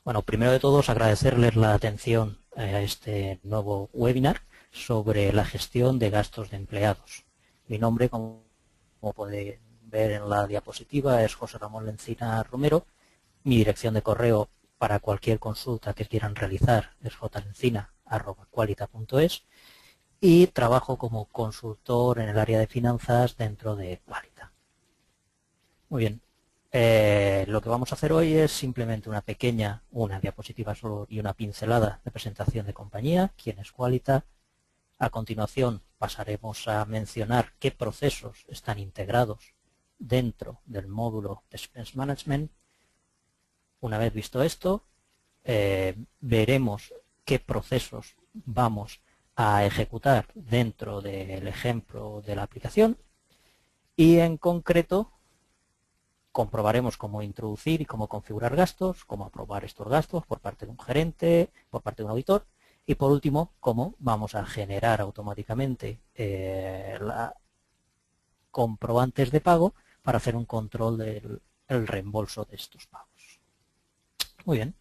Bueno, primero de todos agradecerles la atención a este nuevo webinar sobre la gestión de gastos de empleados. Mi nombre, como pueden ver en la diapositiva, es José Ramón Lencina Romero. Mi dirección de correo para cualquier consulta que quieran realizar es jlencina@qualita.es y trabajo como consultor en el área de finanzas dentro de Qualita. Muy bien. Lo que vamos a hacer hoy es simplemente una diapositiva solo y una pincelada de presentación de compañía, quién es Qualita. A continuación pasaremos a mencionar qué procesos están integrados dentro del módulo de Expense Management. Una vez visto esto, veremos qué procesos vamos a ejecutar dentro del ejemplo de la aplicación y en concreto comprobaremos cómo introducir y cómo configurar gastos, cómo aprobar estos gastos por parte de un gerente, por parte de un auditor y por último, cómo vamos a generar automáticamente comprobantes de pago para hacer un control del reembolso de estos pagos. Muy bien.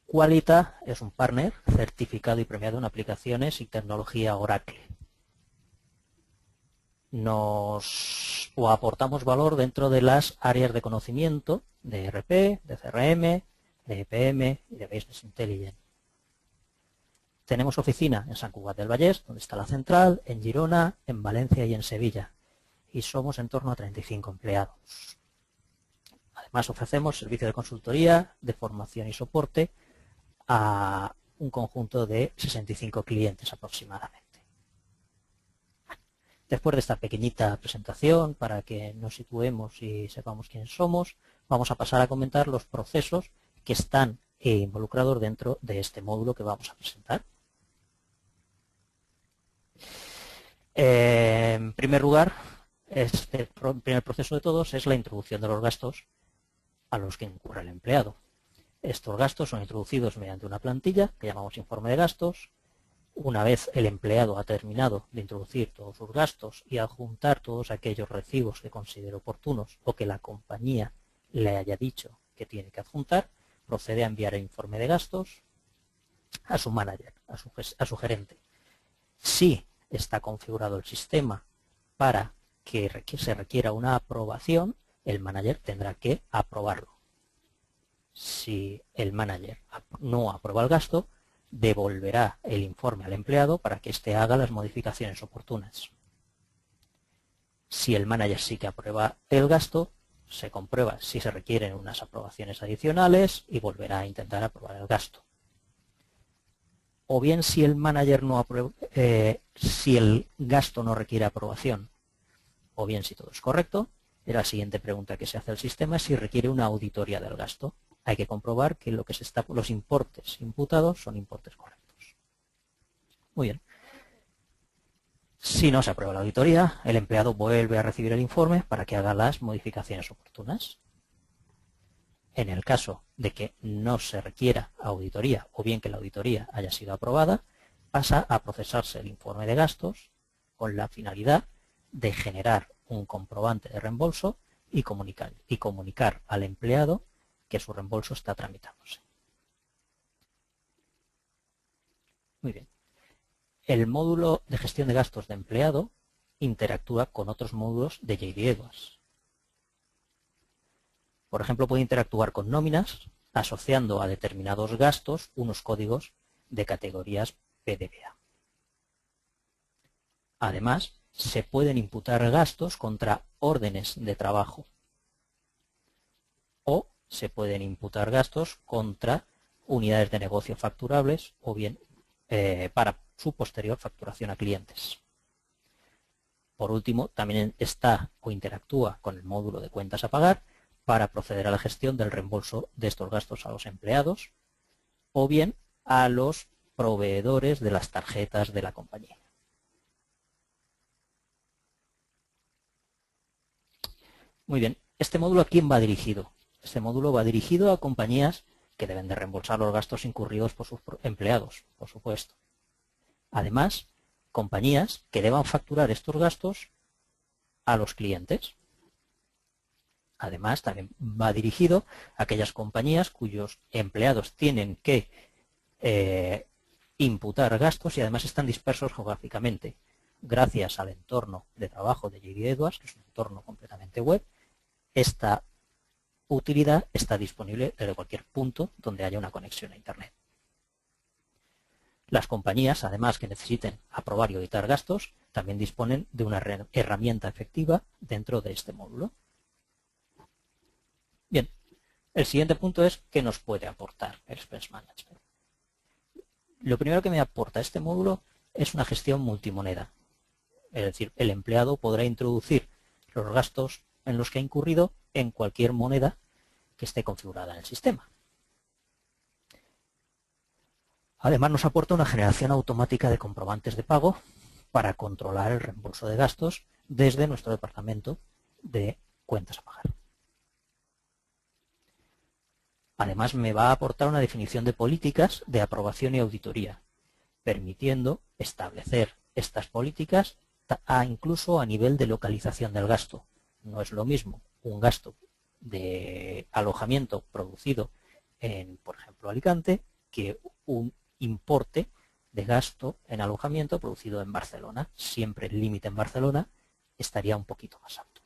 Qualita es un partner certificado y premiado en aplicaciones y tecnología Oracle. Nos aportamos valor dentro de las áreas de conocimiento de ERP, de CRM, de EPM y de Business Intelligence. Tenemos oficina en Sant Cugat del Vallès, donde está la central, en Girona, en Valencia y en Sevilla. Y somos en torno a 35 empleados. Además ofrecemos servicio de consultoría, de formación y soporte a un conjunto de 65 clientes aproximadamente. Después de esta pequeñita presentación, para que nos situemos y sepamos quiénes somos, vamos a pasar a comentar los procesos que están involucrados dentro de este módulo que vamos a presentar. En primer lugar, el primer proceso de todos es la introducción de los gastos a los que incurre el empleado. Estos gastos son introducidos mediante una plantilla que llamamos informe de gastos. Una vez el empleado ha terminado de introducir todos sus gastos y adjuntar todos aquellos recibos que considere oportunos o que la compañía le haya dicho que tiene que adjuntar, procede a enviar el informe de gastos a su manager, a su gerente. Si está configurado el sistema para que se requiera una aprobación, el manager tendrá que aprobarlo. Si el manager no aprueba el gasto, devolverá el informe al empleado para que éste haga las modificaciones oportunas. Si el manager sí que aprueba el gasto, se comprueba si se requieren unas aprobaciones adicionales y volverá a intentar aprobar el gasto. O bien si el manager no aprueba, si el gasto no requiere aprobación, o bien si todo es correcto, la siguiente pregunta que se hace al sistema es si requiere una auditoría del gasto. Hay que comprobar que los importes imputados son importes correctos. Muy bien. Si no se aprueba la auditoría, el empleado vuelve a recibir el informe para que haga las modificaciones oportunas. En el caso de que no se requiera auditoría o bien que la auditoría haya sido aprobada, pasa a procesarse el informe de gastos con la finalidad de generar un comprobante de reembolso y comunicar al empleado que su reembolso está tramitándose. Muy bien. El módulo de gestión de gastos de empleado interactúa con otros módulos de JD Edwards. Por ejemplo, puede interactuar con nóminas asociando a determinados gastos unos códigos de categorías PDVA. Además, se pueden imputar gastos contra órdenes de trabajo o se pueden imputar gastos contra unidades de negocio facturables o bien para su posterior facturación a clientes. Por último, también está o interactúa con el módulo de cuentas a pagar para proceder a la gestión del reembolso de estos gastos a los empleados o bien a los proveedores de las tarjetas de la compañía. Muy bien, ¿este módulo a quién va dirigido? Este módulo va dirigido a compañías que deben de reembolsar los gastos incurridos por sus empleados, por supuesto. Además, compañías que deban facturar estos gastos a los clientes. Además, también va dirigido a aquellas compañías cuyos empleados tienen que imputar gastos y además están dispersos geográficamente. Gracias al entorno de trabajo de JD Edwards, que es un entorno completamente web, esta utilidad está disponible desde cualquier punto donde haya una conexión a Internet. Las compañías, además, que necesiten aprobar y auditar gastos, también disponen de una herramienta efectiva dentro de este módulo. Bien, el siguiente punto es qué nos puede aportar el Expense Management. Lo primero que me aporta este módulo es una gestión multimoneda. Es decir, el empleado podrá introducir los gastos en los que ha incurrido en cualquier moneda que esté configurada en el sistema. Además, nos aporta una generación automática de comprobantes de pago para controlar el reembolso de gastos desde nuestro departamento de cuentas a pagar. Además, me va a aportar una definición de políticas de aprobación y auditoría, permitiendo establecer estas políticas incluso a nivel de localización del gasto. No es lo mismo un gasto de alojamiento producido en, por ejemplo, Alicante, que un importe de gasto en alojamiento producido en Barcelona. Siempre el límite en Barcelona estaría un poquito más alto.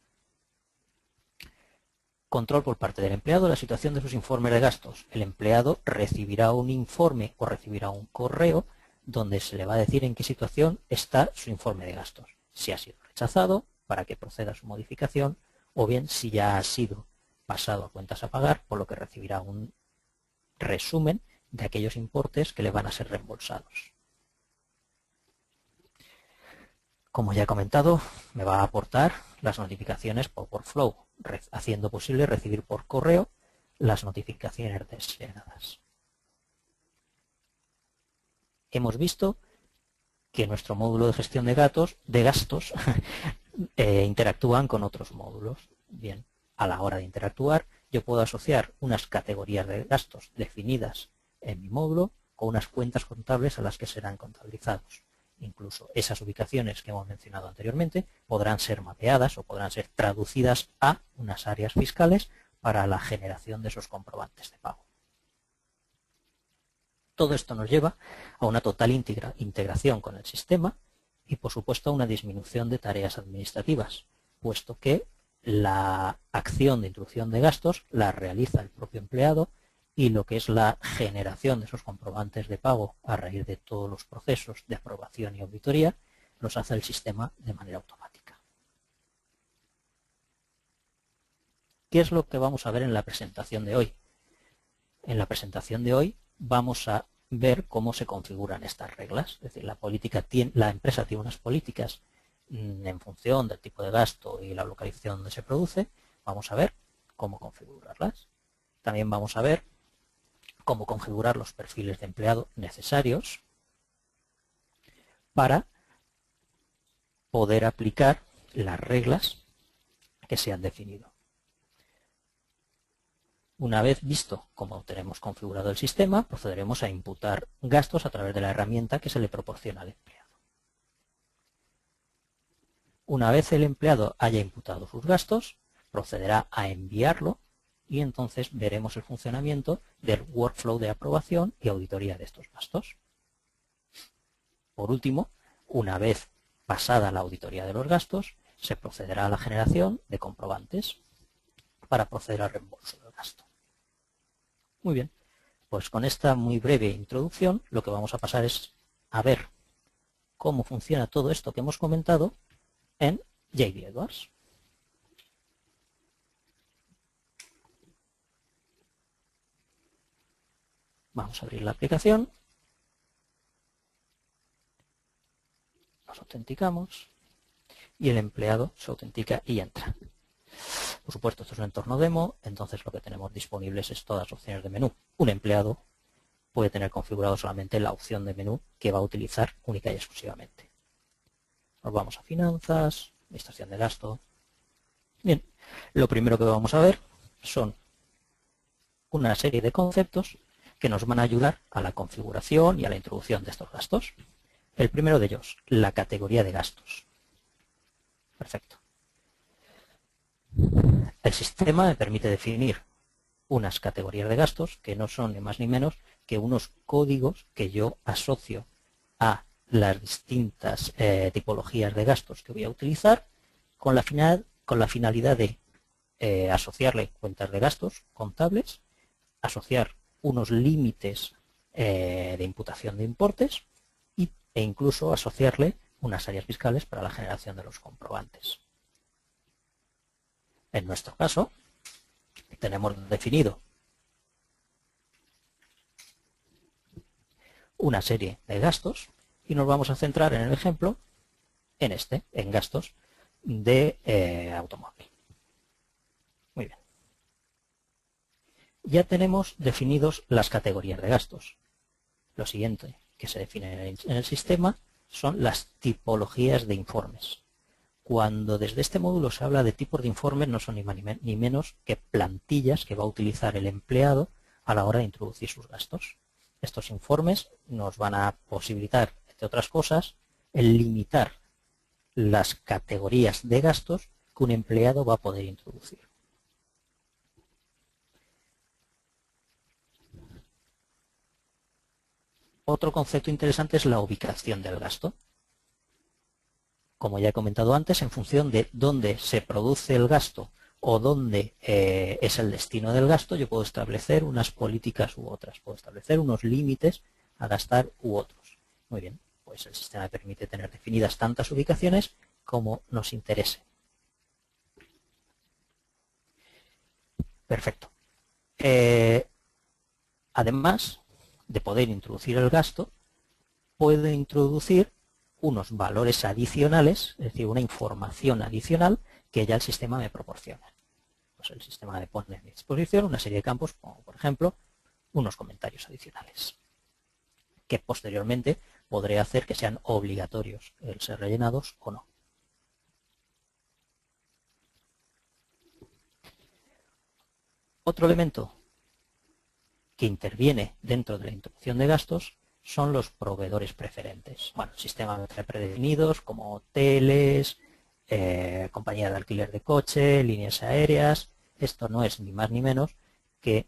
Control por parte del empleado de la situación de sus informes de gastos. El empleado recibirá un informe o recibirá un correo donde se le va a decir en qué situación está su informe de gastos. Si ha sido rechazado, para que proceda su modificación, o bien si ya ha sido pasado a cuentas a pagar, por lo que recibirá un resumen de aquellos importes que le van a ser reembolsados. Como ya he comentado, me va a aportar las notificaciones por workflow, haciendo posible recibir por correo las notificaciones deseadas. Hemos visto que nuestro módulo de gestión de gastos interactúan con otros módulos. Bien, a la hora de interactuar, yo puedo asociar unas categorías de gastos definidas en mi módulo con unas cuentas contables a las que serán contabilizados. Incluso esas ubicaciones que hemos mencionado anteriormente podrán ser mapeadas o podrán ser traducidas a unas áreas fiscales para la generación de esos comprobantes de pago. Todo esto nos lleva a una total integración con el sistema y, por supuesto, a una disminución de tareas administrativas, puesto que la acción de introducción de gastos la realiza el propio empleado y lo que es la generación de esos comprobantes de pago a raíz de todos los procesos de aprobación y auditoría los hace el sistema de manera automática. ¿Qué es lo que vamos a ver en la presentación de hoy? En la presentación de hoy vamos a ver cómo se configuran estas reglas. Es decir, la empresa tiene unas políticas en función del tipo de gasto y la localización donde se produce. Vamos a ver cómo configurarlas. También vamos a ver cómo configurar los perfiles de empleado necesarios para poder aplicar las reglas que se han definido. Una vez visto cómo tenemos configurado el sistema, procederemos a imputar gastos a través de la herramienta que se le proporciona al empleado. Una vez el empleado haya imputado sus gastos, procederá a enviarlo y entonces veremos el funcionamiento del workflow de aprobación y auditoría de estos gastos. Por último, una vez pasada la auditoría de los gastos, se procederá a la generación de comprobantes para proceder al reembolso del gasto. Muy bien, pues con esta muy breve introducción lo que vamos a pasar es a ver cómo funciona todo esto que hemos comentado en JD Edwards. Vamos a abrir la aplicación, nos autenticamos y el empleado se autentica y entra. Por supuesto, esto es un entorno demo, entonces lo que tenemos disponibles es todas las opciones de menú. Un empleado puede tener configurado solamente la opción de menú que va a utilizar única y exclusivamente. Nos vamos a finanzas, administración de gasto. Bien, lo primero que vamos a ver son una serie de conceptos que nos van a ayudar a la configuración y a la introducción de estos gastos. El primero de ellos, la categoría de gastos. Perfecto. El sistema me permite definir unas categorías de gastos que no son ni más ni menos que unos códigos que yo asocio a las distintas tipologías de gastos que voy a utilizar con la finalidad de asociarle cuentas de gastos contables, asociar unos límites de imputación de importes e incluso asociarle unas áreas fiscales para la generación de los comprobantes. En nuestro caso, tenemos definido una serie de gastos y nos vamos a centrar en el ejemplo, en gastos de automóvil. Muy bien. Ya tenemos definidos las categorías de gastos. Lo siguiente que se define en el sistema son las tipologías de informes. Cuando desde este módulo se habla de tipos de informes, no son ni más ni menos que plantillas que va a utilizar el empleado a la hora de introducir sus gastos. Estos informes nos van a posibilitar, entre otras cosas, el limitar las categorías de gastos que un empleado va a poder introducir. Otro concepto interesante es la ubicación del gasto. Como ya he comentado antes, en función de dónde se produce el gasto o dónde es el destino del gasto, yo puedo establecer unas políticas u otras, puedo establecer unos límites a gastar u otros. Muy bien, pues el sistema permite tener definidas tantas ubicaciones como nos interese. Perfecto. Además de poder introducir el gasto, puedo introducir unos valores adicionales, es decir, una información adicional que ya el sistema me proporciona. Pues el sistema me pone a mi disposición una serie de campos, como por ejemplo, unos comentarios adicionales, que posteriormente podré hacer que sean obligatorios el ser rellenados o no. Otro elemento que interviene dentro de la introducción de gastos son los proveedores preferentes. Bueno, el sistema me trae predefinidos como hoteles, compañías de alquiler de coche, líneas aéreas. Esto no es ni más ni menos que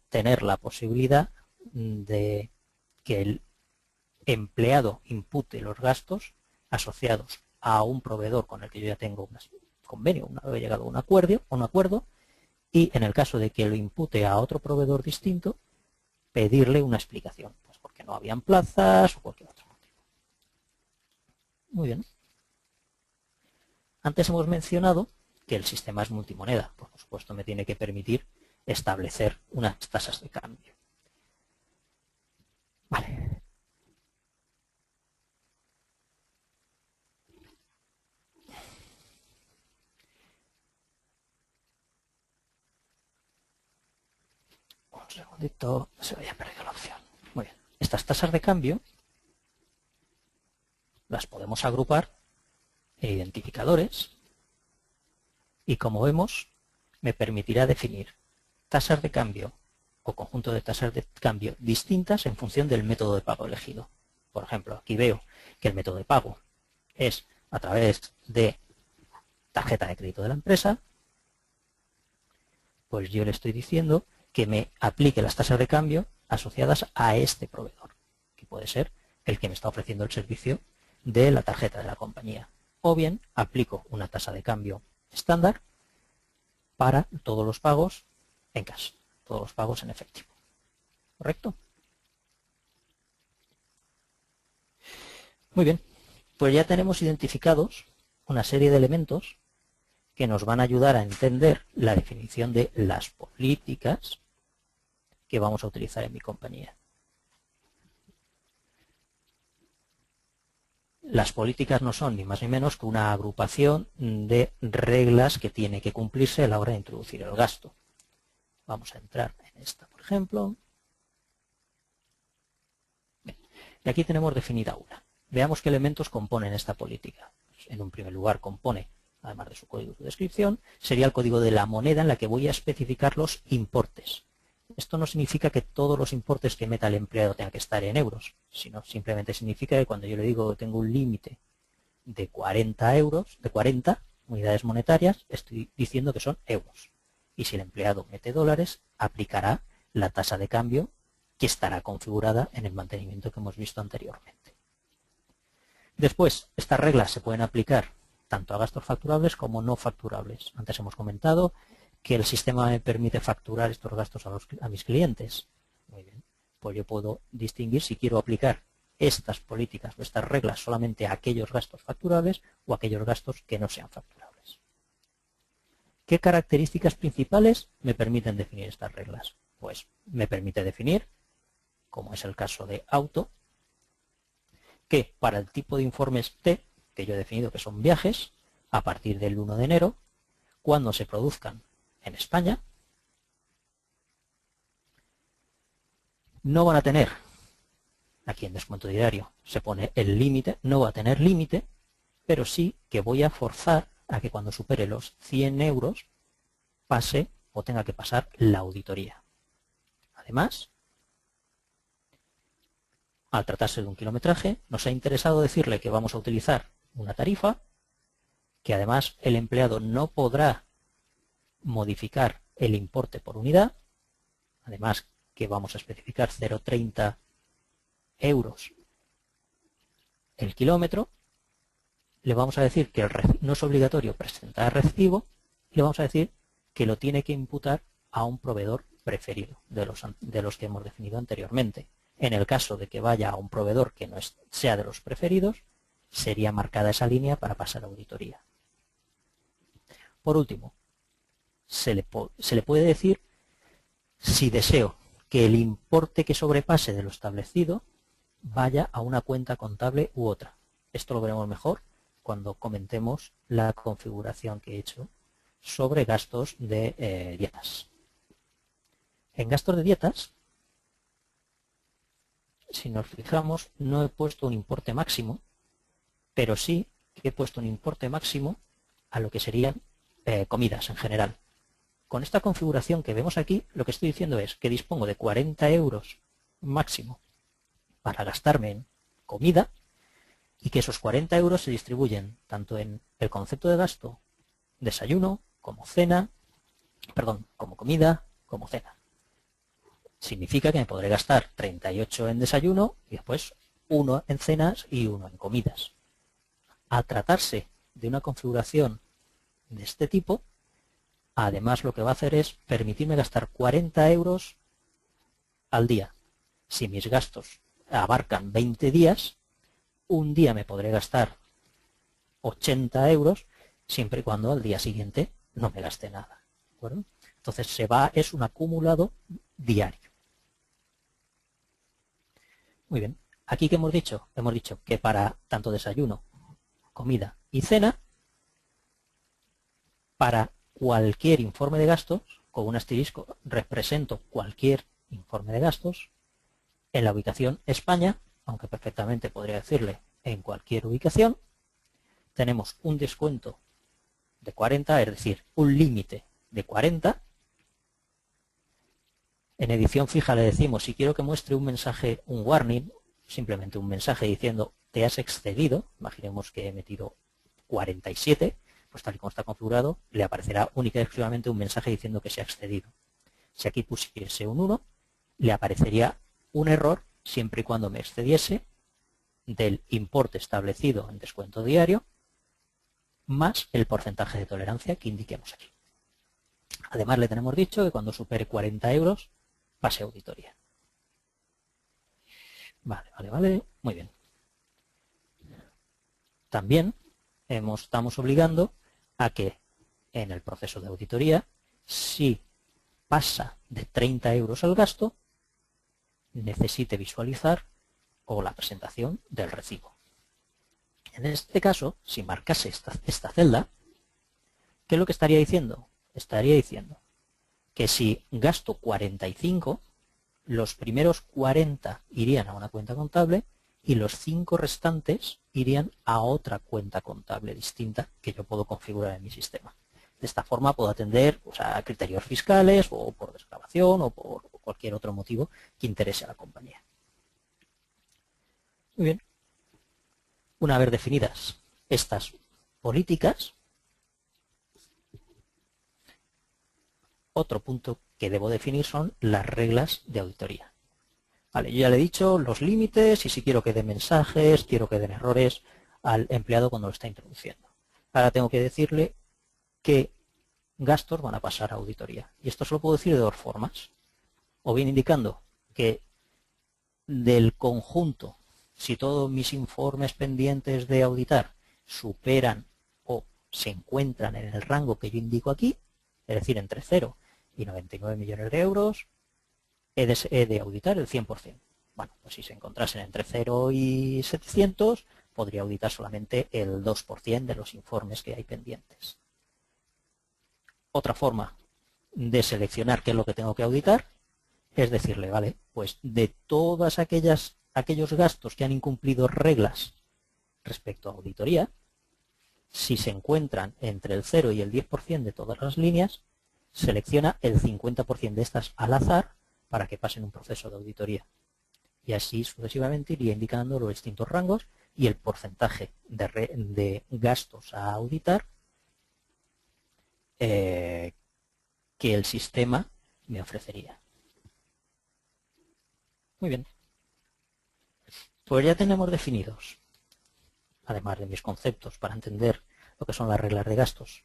tener la posibilidad de que el empleado impute los gastos asociados a un proveedor con el que yo ya tengo un convenio, una vez llegado a un acuerdo, y en el caso de que lo impute a otro proveedor distinto, pedirle una explicación, pues porque no habían plazas o cualquier otro motivo. Muy bien. Antes hemos mencionado que el sistema es multimoneda, pues por supuesto me tiene que permitir establecer unas tasas de cambio. Vale. Un segundito, se me había perdido la opción. Muy bien. Estas tasas de cambio las podemos agrupar en identificadores y, como vemos, me permitirá definir tasas de cambio o conjunto de tasas de cambio distintas en función del método de pago elegido. Por ejemplo, aquí veo que el método de pago es a través de tarjeta de crédito de la empresa, pues yo le estoy diciendo que me aplique las tasas de cambio asociadas a este proveedor, que puede ser el que me está ofreciendo el servicio de la tarjeta de la compañía. O bien aplico una tasa de cambio estándar para todos los pagos en cash, todos los pagos en efectivo. ¿Correcto? Muy bien, pues ya tenemos identificados una serie de elementos que nos van a ayudar a entender la definición de las políticas que vamos a utilizar en mi compañía. Las políticas no son ni más ni menos que una agrupación de reglas que tiene que cumplirse a la hora de introducir el gasto. Vamos a entrar en esta, por ejemplo. Bien. Y aquí tenemos definida una. Veamos qué elementos componen esta política. En un primer lugar compone, además de su código y su descripción, sería el código de la moneda en la que voy a especificar los importes. Esto no significa que todos los importes que meta el empleado tengan que estar en euros, sino simplemente significa que cuando yo le digo que tengo un límite de 40 euros, de 40, unidades monetarias, estoy diciendo que son euros. Y si el empleado mete dólares, aplicará la tasa de cambio que estará configurada en el mantenimiento que hemos visto anteriormente. Después, estas reglas se pueden aplicar tanto a gastos facturables como no facturables. Antes hemos comentado que el sistema me permite facturar estos gastos a mis clientes. Muy bien, pues yo puedo distinguir si quiero aplicar estas políticas o estas reglas solamente a aquellos gastos facturables o a aquellos gastos que no sean facturables. ¿Qué características principales me permiten definir estas reglas? Pues me permite definir, como es el caso de auto, que para el tipo de informes T, que yo he definido que son viajes, a partir del 1 de enero, cuando se produzcan en España, no van a tener, aquí en descuento diario se pone el límite, no va a tener límite, pero sí que voy a forzar a que cuando supere los 100 euros pase o tenga que pasar la auditoría. Además, al tratarse de un kilometraje, nos ha interesado decirle que vamos a utilizar una tarifa, que además el empleado no podrá modificar el importe por unidad, además que vamos a especificar 0,30 euros el kilómetro, le vamos a decir que no es obligatorio presentar recibo y le vamos a decir que lo tiene que imputar a un proveedor preferido de los que hemos definido anteriormente. En el caso de que vaya a un proveedor que no sea de los preferidos, sería marcada esa línea para pasar a auditoría. Por último, se le puede decir si deseo que el importe que sobrepase de lo establecido vaya a una cuenta contable u otra. Esto lo veremos mejor cuando comentemos la configuración que he hecho sobre gastos de dietas. En gastos de dietas, si nos fijamos, no he puesto un importe máximo, pero sí que he puesto un importe máximo a lo que serían comidas en general. Con esta configuración que vemos aquí, lo que estoy diciendo es que dispongo de 40 euros máximo para gastarme en comida y que esos 40 euros se distribuyen tanto en el concepto de gasto desayuno como cena, perdón, como comida, como cena. Significa que me podré gastar 38 en desayuno y después 1 en cenas y 1 en comidas. Al tratarse de una configuración de este tipo, además lo que va a hacer es permitirme gastar 40 euros al día. Si mis gastos abarcan 20 días, un día me podré gastar 80 euros siempre y cuando al día siguiente no me gaste nada. ¿De acuerdo? Entonces es un acumulado diario. Muy bien. Aquí ¿qué hemos dicho? Hemos dicho que para tanto desayuno, comida y cena, para cualquier informe de gastos, con un asterisco represento cualquier informe de gastos, en la ubicación España, aunque perfectamente podría decirle en cualquier ubicación, tenemos un descuento de 40, es decir, un límite de 40. En edición fija le decimos, si quiero que muestre un mensaje, un warning, simplemente un mensaje diciendo te has excedido, imaginemos que he metido 47, pues tal y como está configurado, le aparecerá única y exclusivamente un mensaje diciendo que se ha excedido. Si aquí pusiese un 1, le aparecería un error siempre y cuando me excediese del importe establecido en descuento diario más el porcentaje de tolerancia que indiquemos aquí. Además le tenemos dicho que cuando supere 40 euros pase a auditoría. Vale, muy bien. También estamos obligando a que en el proceso de auditoría, si pasa de 30 euros el gasto, necesite visualizar o la presentación del recibo. En este caso, si marcase esta celda, ¿qué es lo que estaría diciendo? Estaría diciendo que si gasto 45, los primeros 40 irían a una cuenta contable y los 5 restantes irían a otra cuenta contable distinta que yo puedo configurar en mi sistema. De esta forma puedo atender a criterios fiscales o por desgravación o por cualquier otro motivo que interese a la compañía. Muy bien. Una vez definidas estas políticas, Otro punto que debo definir son las reglas de auditoría. Vale, yo ya le he dicho los límites y si quiero que den mensajes, quiero que den errores al empleado cuando lo está introduciendo. Ahora tengo que decirle qué gastos van a pasar a auditoría. Y esto se lo puedo decir de dos formas. O bien indicando que del conjunto, si todos mis informes pendientes de auditar superan o se encuentran en el rango que yo indico aquí, es decir, entre 0 y 99 millones de euros, he de auditar el 100%. Bueno, pues si se encontrasen entre 0 y 700, podría auditar solamente el 2% de los informes que hay pendientes. Otra forma de seleccionar qué es lo que tengo que auditar es decirle, vale, pues de todas aquellos gastos que han incumplido reglas respecto a auditoría, si se encuentran entre el 0 y el 10% de todas las líneas, selecciona el 50% de estas al azar para que pasen un proceso de auditoría. Y así sucesivamente iría indicando los distintos rangos y el porcentaje de gastos a auditar que el sistema me ofrecería. Muy bien. Pues ya tenemos definidos, además de mis conceptos para entender lo que son las reglas de gastos,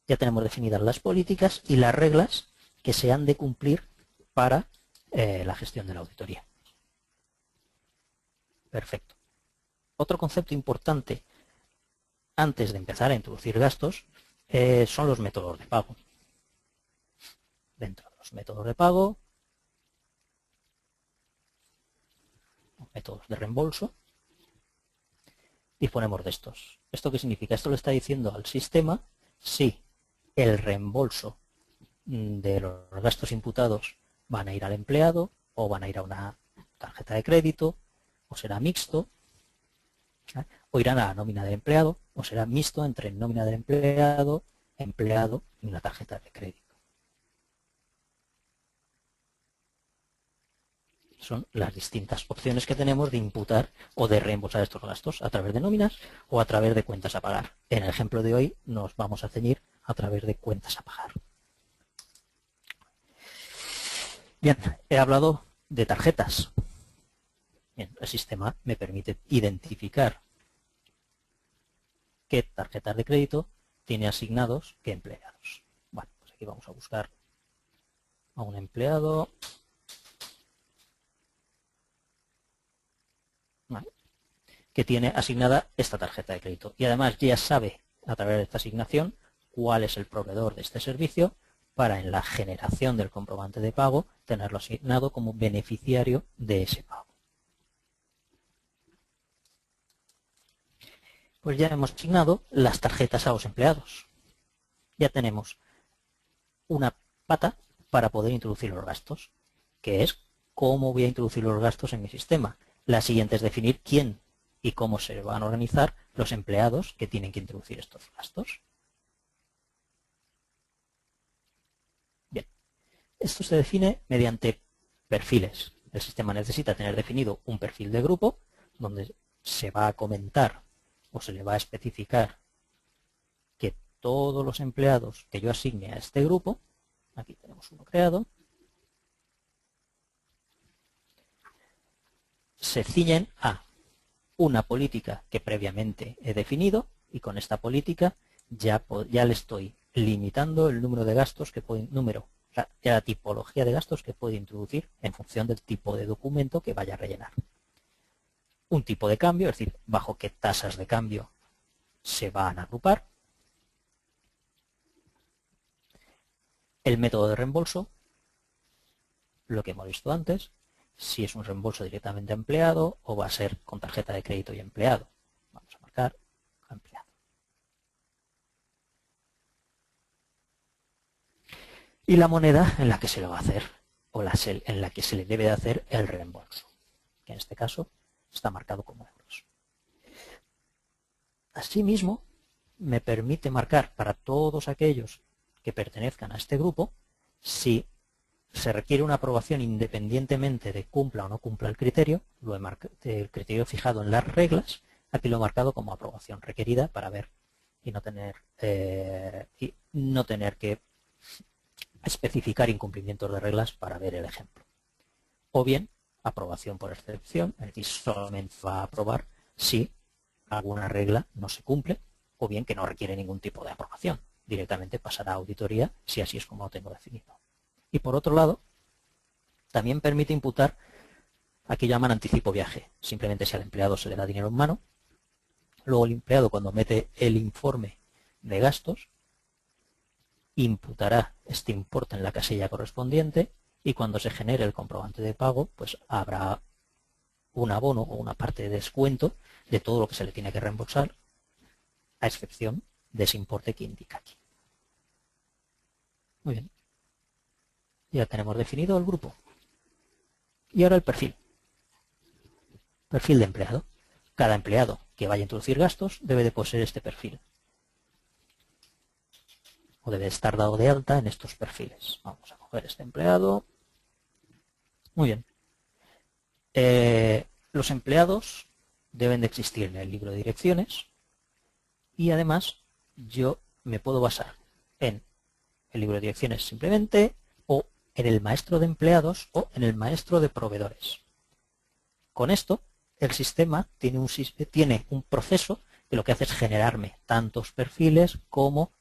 ya tenemos definidas las políticas y las reglas que se han de cumplir para la gestión de la auditoría. Perfecto. Otro concepto importante antes de empezar a introducir gastos son los métodos de pago. Dentro de los métodos de pago, métodos de reembolso, disponemos de estos. ¿Esto qué significa? Esto le está diciendo al sistema si el reembolso de los gastos imputados van a ir al empleado o van a ir a una tarjeta de crédito o será mixto, o irán a la nómina del empleado o será mixto entre nómina del empleado y una tarjeta de crédito. Son las distintas opciones que tenemos de imputar o de reembolsar estos gastos a través de nóminas o a través de cuentas a pagar. En el ejemplo de hoy nos vamos a ceñir a través de cuentas a pagar. Bien, he hablado de tarjetas. Bien, el sistema me permite identificar qué tarjetas de crédito tiene asignados qué empleados. Bueno, pues aquí vamos a buscar a un empleado. Vale, que tiene asignada esta tarjeta de crédito. Y además ya sabe, a través de esta asignación, cuál es el proveedor de este servicio para en la generación del comprobante de pago tenerlo asignado como beneficiario de ese pago. Pues ya hemos asignado las tarjetas a los empleados. Ya tenemos una pata para poder introducir los gastos, que es cómo voy a introducir los gastos en mi sistema. La siguiente es definir quién y cómo se van a organizar los empleados que tienen que introducir estos gastos. Bien, esto se define mediante perfiles. El sistema necesita tener definido un perfil de grupo donde se va a comentar o se le va a especificar que todos los empleados que yo asigne a este grupo, aquí tenemos uno creado, se ciñen a una política que previamente he definido y con esta política ya le estoy limitando el número de gastos que puede, la tipología de gastos que puede introducir en función del tipo de documento que vaya a rellenar. Un tipo de cambio, es decir, bajo qué tasas de cambio se van a agrupar. El método de reembolso, lo que hemos visto antes, si es un reembolso directamente a empleado o va a ser con tarjeta de crédito y empleado. Vamos a marcar a empleado. Y la moneda en la que se lo va a hacer o en la que se le debe de hacer el reembolso, que en este caso está marcado como euros. Asimismo, me permite marcar para todos aquellos que pertenezcan a este grupo si se requiere una aprobación independientemente de cumpla o no cumpla el criterio, el criterio fijado en las reglas, aquí lo he marcado como aprobación requerida para ver y no tener que especificar incumplimientos de reglas para ver el ejemplo. O bien, aprobación por excepción, es decir, solamente va a aprobar si alguna regla no se cumple, o bien que no requiere ningún tipo de aprobación. Directamente pasará a auditoría si así es como lo tengo definido. Y por otro lado, también permite imputar a que llaman anticipo viaje. Simplemente si al empleado se le da dinero en mano, luego el empleado cuando mete el informe de gastos, imputará este importe en la casilla correspondiente y cuando se genere el comprobante de pago, pues habrá un abono o una parte de descuento de todo lo que se le tiene que reembolsar, a excepción de ese importe que indica aquí. Muy bien. Ya tenemos definido el grupo. Y ahora el perfil. Perfil de empleado. Cada empleado que vaya a introducir gastos debe de poseer este perfil. O debe estar dado de alta en estos perfiles. Vamos a coger este empleado. Muy bien. Los empleados deben de existir en el libro de direcciones y además yo me puedo basar en el libro de direcciones simplemente o en el maestro de empleados o en el maestro de proveedores. Con esto el sistema tiene un proceso que lo que hace es generarme tantos perfiles como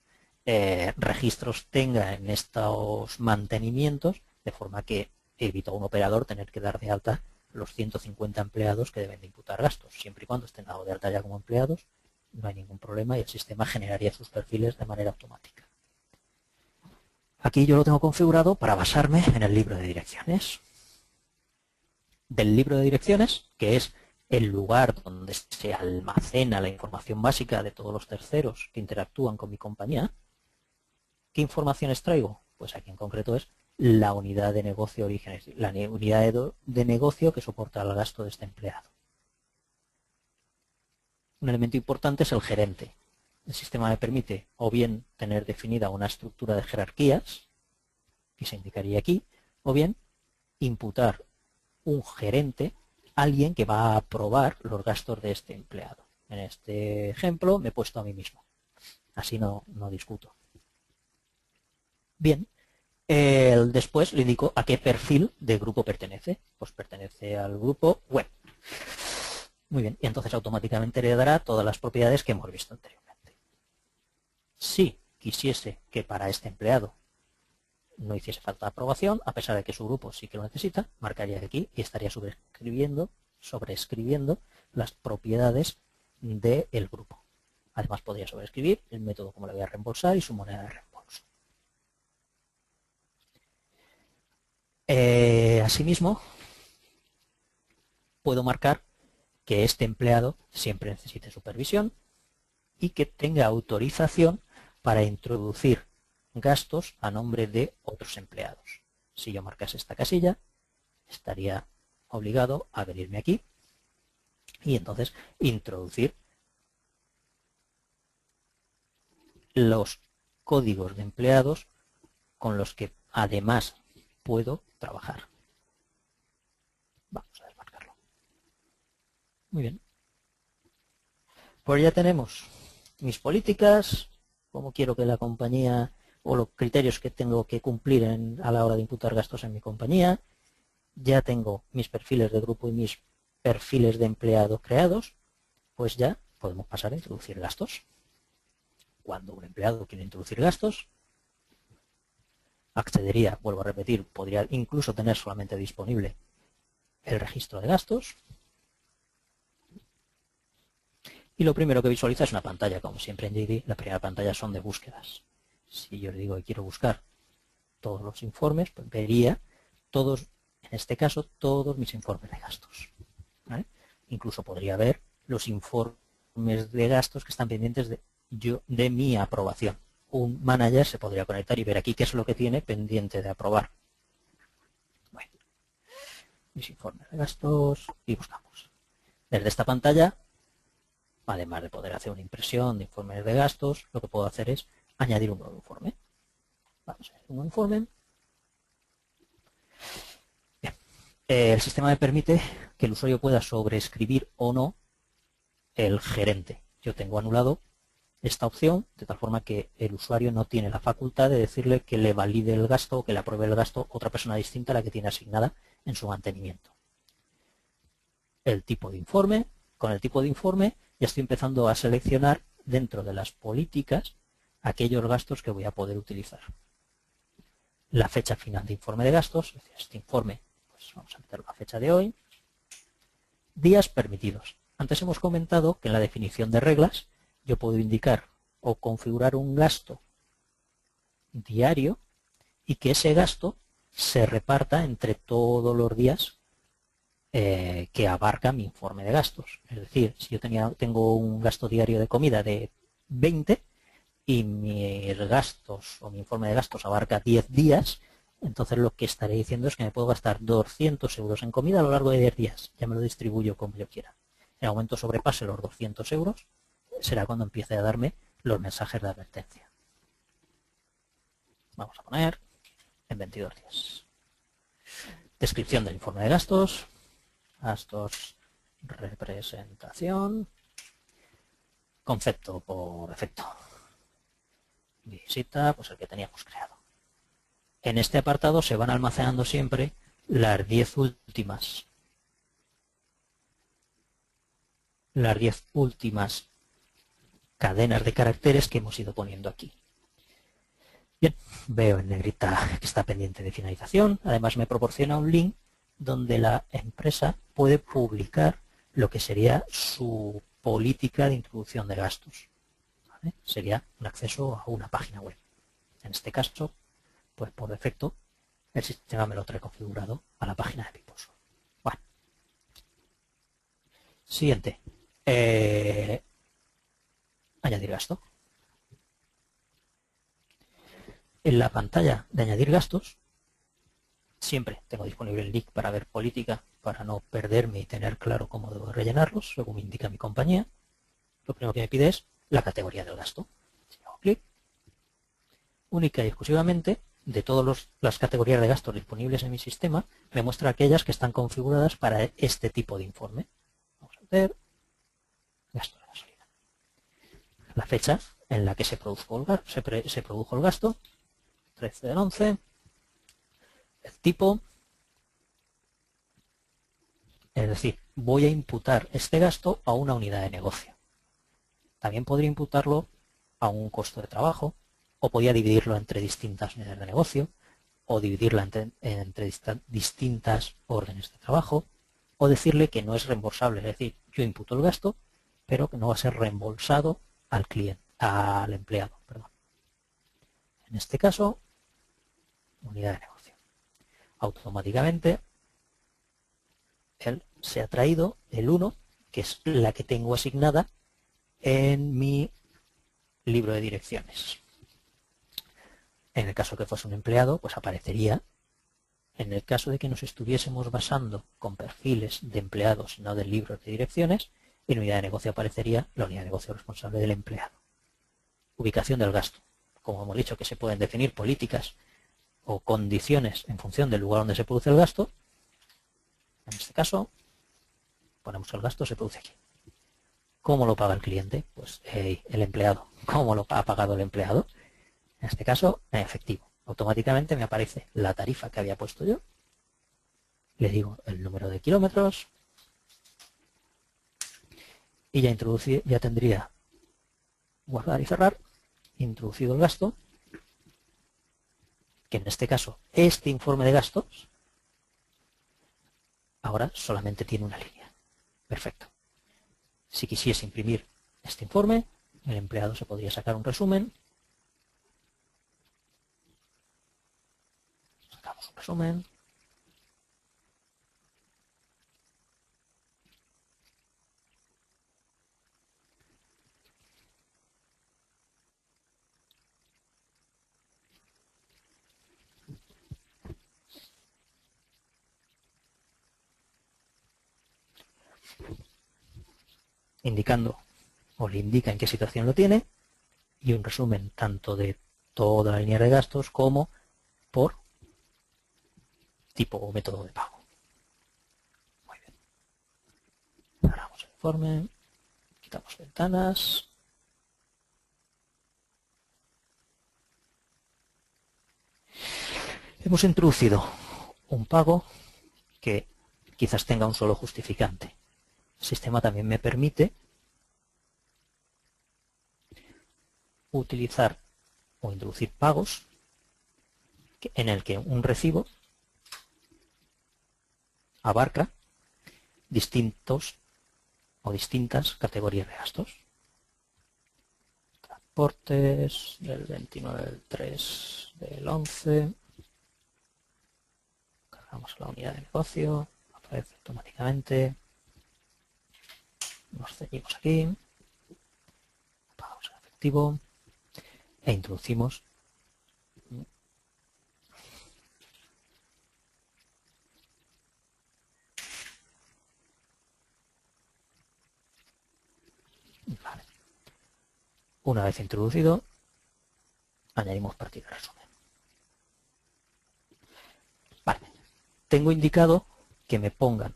registros tenga en estos mantenimientos, de forma que evito a un operador tener que dar de alta los 150 empleados que deben de imputar gastos. Siempre y cuando estén dados de alta ya como empleados, no hay ningún problema y el sistema generaría sus perfiles de manera automática. Aquí yo lo tengo configurado para basarme en el libro de direcciones. Del libro de direcciones, que es el lugar donde se almacena la información básica de todos los terceros que interactúan con mi compañía, ¿qué informaciones traigo? Pues aquí en concreto es la unidad de negocio origen, la unidad de negocio que soporta el gasto de este empleado. Un elemento importante es el gerente. El sistema me permite o bien tener definida una estructura de jerarquías, que se indicaría aquí, o bien imputar un gerente, alguien que va a aprobar los gastos de este empleado. En este ejemplo me he puesto a mí mismo. Así no discuto. Bien, después le indico a qué perfil de grupo pertenece. Pues pertenece al grupo web. Muy bien, y entonces automáticamente le dará todas las propiedades que hemos visto anteriormente. Si quisiese que para este empleado no hiciese falta aprobación, a pesar de que su grupo sí que lo necesita, marcaría aquí y estaría sobreescribiendo las propiedades del grupo. Además podría sobreescribir el método como le voy a reembolsar y su moneda de reembolso. Asimismo, puedo marcar que este empleado siempre necesite supervisión y que tenga autorización para introducir gastos a nombre de otros empleados. Si yo marcase esta casilla, estaría obligado a venirme aquí y entonces introducir los códigos de empleados con los que además puedo trabajar. Vamos a desmarcarlo. Muy bien. Pues ya tenemos mis políticas, cómo quiero que la compañía o los criterios que tengo que cumplir a la hora de imputar gastos en mi compañía. Ya tengo mis perfiles de grupo y mis perfiles de empleado creados, pues ya podemos pasar a introducir gastos. Cuando un empleado quiere introducir gastos, accedería, vuelvo a repetir, podría incluso tener solamente disponible el registro de gastos. Y lo primero que visualiza es una pantalla, como siempre en JD, la primera pantalla son de búsquedas. Si yo le digo que quiero buscar todos los informes, pues vería todos, en este caso, todos mis informes de gastos. ¿Vale? Incluso podría ver los informes de gastos que están pendientes de mi aprobación. Un manager se podría conectar y ver aquí qué es lo que tiene pendiente de aprobar. Bueno, mis informes de gastos y buscamos. Desde esta pantalla, además de poder hacer una impresión de informes de gastos, lo que puedo hacer es añadir un nuevo informe. Vamos a añadir un nuevo informe. Bien. El sistema me permite que el usuario pueda sobreescribir o no el gerente. Yo tengo anulado esta opción, de tal forma que el usuario no tiene la facultad de decirle que le valide el gasto o que le apruebe el gasto otra persona distinta a la que tiene asignada en su mantenimiento. El tipo de informe. Con el tipo de informe ya estoy empezando a seleccionar dentro de las políticas aquellos gastos que voy a poder utilizar. La fecha final de informe de gastos, es decir, este informe, pues vamos a meter la fecha de hoy. Días permitidos. Antes hemos comentado que en la definición de reglas yo puedo indicar o configurar un gasto diario y que ese gasto se reparta entre todos los días que abarca mi informe de gastos. Es decir, si yo tengo un gasto diario de comida de 20 y mis gastos o mi informe de gastos abarca 10 días, entonces lo que estaré diciendo es que me puedo gastar 200 euros en comida a lo largo de 10 días. Ya me lo distribuyo como yo quiera. En el momento sobrepase los 200 euros, será cuando empiece a darme los mensajes de advertencia. Vamos a poner en 22 días. Descripción del informe de gastos. Gastos, representación. Concepto por defecto. Visita, pues el que teníamos creado. En este apartado se van almacenando siempre las 10 últimas cadenas de caracteres que hemos ido poniendo aquí. Bien, veo en negrita que está pendiente de finalización. Además me proporciona un link donde la empresa puede publicar lo que sería su política de introducción de gastos. ¿Vale? Sería un acceso a una página web. En este caso, pues por defecto, el sistema me lo trae configurado a la página de PeopleSoft. Bueno. Siguiente. Añadir gasto. En la pantalla de añadir gastos, siempre tengo disponible el link para ver política, para no perderme y tener claro cómo debo rellenarlos, según me indica mi compañía. Lo primero que me pide es la categoría del gasto. Si hago clic, única y exclusivamente, de todas las categorías de gastos disponibles en mi sistema, me muestra aquellas que están configuradas para este tipo de informe. Vamos a ver gasto de gasolina. La fecha en la que se produjo el gasto, 13 del 11, el tipo, es decir, voy a imputar este gasto a una unidad de negocio. También podría imputarlo a un costo de trabajo, o podría dividirlo entre distintas unidades de negocio, o dividirla entre distintas órdenes de trabajo, o decirle que no es reembolsable, es decir, yo imputo el gasto, pero que no va a ser reembolsado al cliente, al empleado, perdón. En este caso, unidad de negocio. Automáticamente, él se ha traído el 1, que es la que tengo asignada en mi libro de direcciones. En el caso que fuese un empleado, pues aparecería. En el caso de que nos estuviésemos basando con perfiles de empleados y no de libros de direcciones, en unidad de negocio aparecería la unidad de negocio responsable del empleado. Ubicación del gasto. Como hemos dicho que se pueden definir políticas o condiciones en función del lugar donde se produce el gasto, en este caso ponemos el gasto, se produce aquí. ¿Cómo lo paga el cliente? Pues el empleado. ¿Cómo lo ha pagado el empleado? En este caso, en efectivo. Automáticamente me aparece la tarifa que había puesto yo. Le digo el número de kilómetros. Y ya tendría guardar y cerrar, introducido el gasto, que en este caso, este informe de gastos, ahora solamente tiene una línea. Perfecto. Si quisiese imprimir este informe, el empleado se podría sacar un resumen. Sacamos un resumen. Indicando o le indica en qué situación lo tiene y un resumen tanto de toda la línea de gastos como por tipo o método de pago. Muy bien. Cerramos el informe, quitamos ventanas Hemos introducido un pago que quizás tenga un solo justificante. El sistema también me permite utilizar o introducir pagos en el que un recibo abarca distintos o distintas categorías de gastos. Transportes del 29 del 3 del 11. Cargamos la unidad de negocio, aparece automáticamente. Nos ceñimos aquí, pagamos en efectivo e introducimos vale. Una vez introducido, añadimos partida de resumen. Vale. Tengo indicado que me pongan,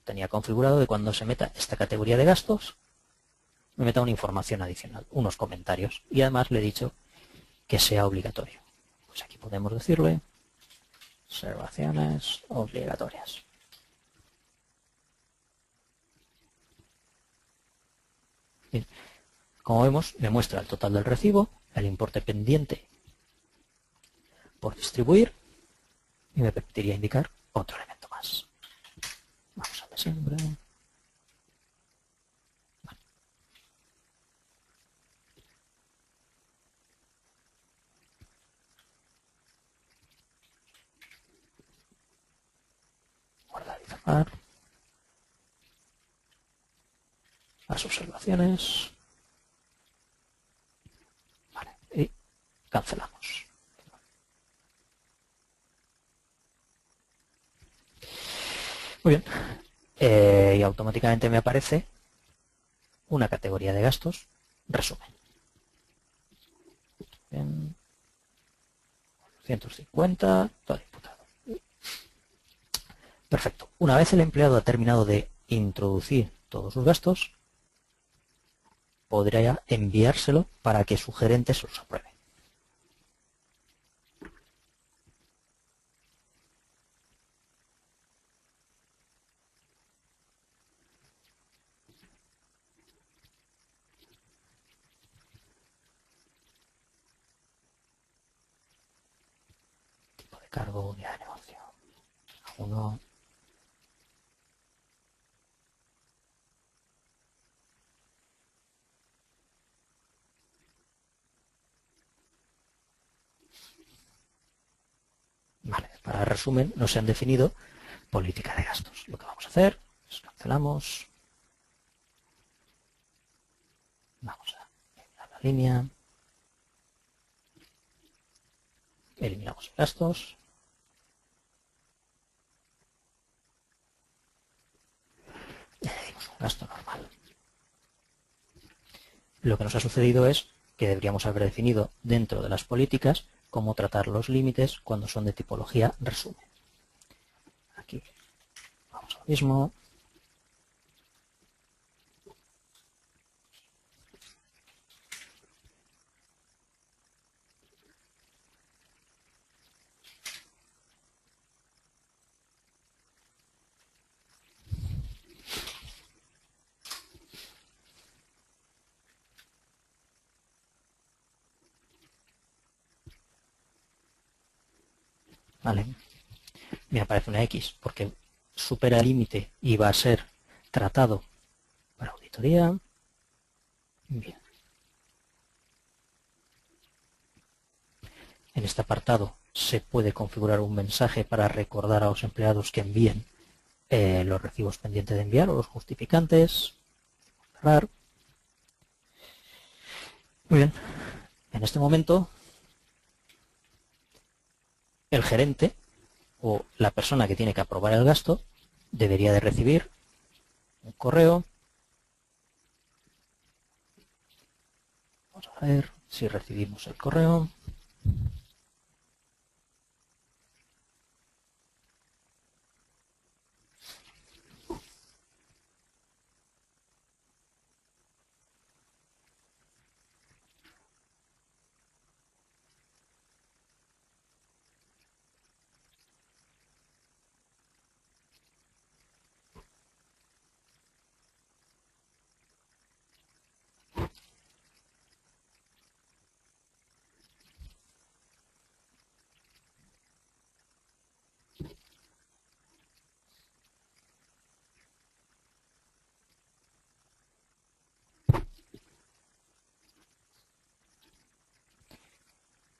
tenía configurado de cuando se meta esta categoría de gastos, me meta una información adicional, unos comentarios. Y además le he dicho que sea obligatorio. Pues aquí podemos decirle observaciones obligatorias. Bien. Como vemos, me muestra el total del recibo, el importe pendiente por distribuir y me permitiría indicar otro elemento más. Vamos a ver siempre. Vale. Guardar y cerrar. Las observaciones. Vale. Y cancelamos. Muy bien. Y automáticamente me aparece una categoría de gastos, resumen. Bien. 150, todo imputado. Perfecto. Una vez el empleado ha terminado de introducir todos sus gastos, podría enviárselo para que su gerente se los apruebe. Tipo de cargo, unidad de negocio. Uno. Vale, para resumen, no se han definido política de gastos. Lo que vamos a hacer es cancelamos. Vamos a eliminar la línea. Eliminamos gastos. Y añadimos un gasto normal. Lo que nos ha sucedido es que deberíamos haber definido dentro de las políticas cómo tratar los límites cuando son de tipología resumen. Aquí vamos a lo mismo. Vale. Me aparece una X porque supera el límite y va a ser tratado para auditoría. Bien. En este apartado se puede configurar un mensaje para recordar a los empleados que envíen los recibos pendientes de enviar o los justificantes. Cerrar. Muy bien. En este momento, el gerente o la persona que tiene que aprobar el gasto debería de recibir un correo. Vamos a ver si recibimos el correo.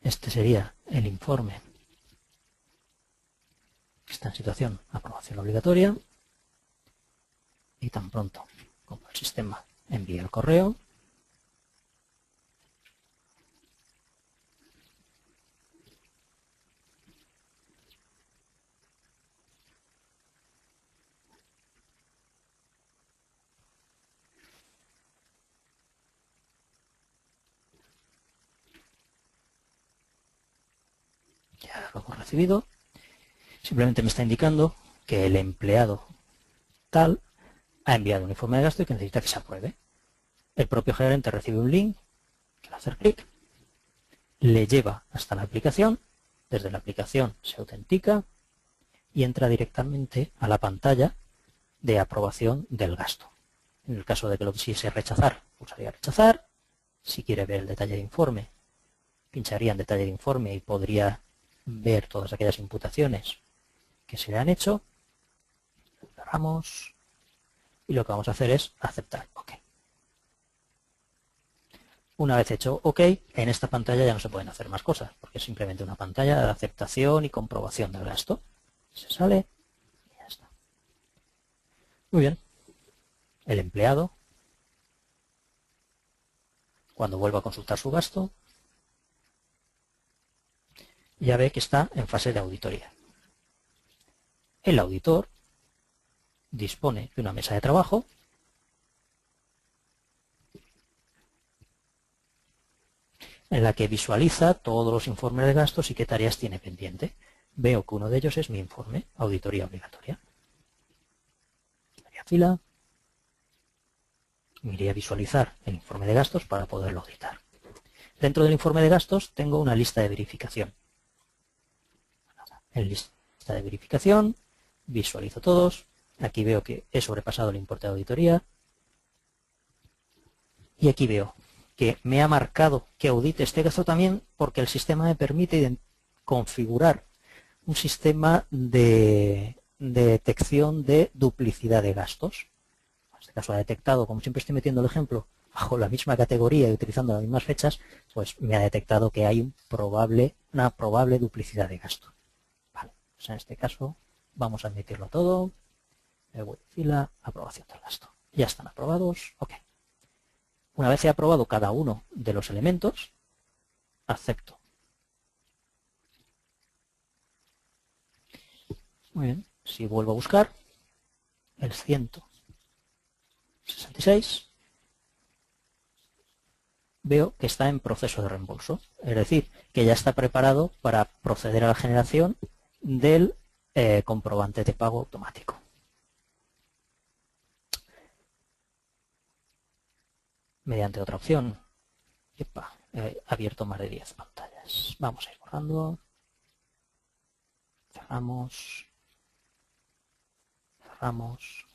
Este sería el informe que está en situación de aprobación obligatoria. Y tan pronto como el sistema envíe el correo, ya lo hemos recibido, simplemente me está indicando que el empleado tal ha enviado un informe de gasto y que necesita que se apruebe. El propio gerente recibe un link, que al hacer clic, le lleva hasta la aplicación, desde la aplicación se autentica y entra directamente a la pantalla de aprobación del gasto. En el caso de que lo quisiese rechazar, pulsaría rechazar. Si quiere ver el detalle de informe, pincharía en detalle de informe y podría ver todas aquellas imputaciones que se le han hecho. Cerramos y lo que vamos a hacer es aceptar OK. Una vez hecho OK, en esta pantalla ya no se pueden hacer más cosas, porque es simplemente una pantalla de aceptación y comprobación del gasto. Se sale y ya está. Muy bien. El empleado, cuando vuelva a consultar su gasto, ya ve que está en fase de auditoría. El auditor dispone de una mesa de trabajo en la que visualiza todos los informes de gastos y qué tareas tiene pendiente. Veo que uno de ellos es mi informe, auditoría obligatoria. Daría fila, me iría a visualizar el informe de gastos para poderlo auditar. Dentro del informe de gastos tengo una lista de verificación. En lista de verificación visualizo todos. Aquí veo que he sobrepasado el importe de auditoría. Y aquí veo que me ha marcado que audite este gasto también porque el sistema me permite configurar un sistema de detección de duplicidad de gastos. En este caso ha detectado, como siempre estoy metiendo el ejemplo, bajo la misma categoría y utilizando las mismas fechas, pues me ha detectado que hay una probable duplicidad de gasto. Vale, pues en este caso vamos a admitirlo todo. Me voy a fila, aprobación del gasto. Ya están aprobados. OK. Una vez he aprobado cada uno de los elementos, acepto. Muy bien. Si vuelvo a buscar el 166, veo que está en proceso de reembolso. Es decir, que ya está preparado para proceder a la generación del comprobante de pago automático. Mediante otra opción. Epa, he abierto más de 10 pantallas. Vamos a ir borrando. Cerramos. Cerramos.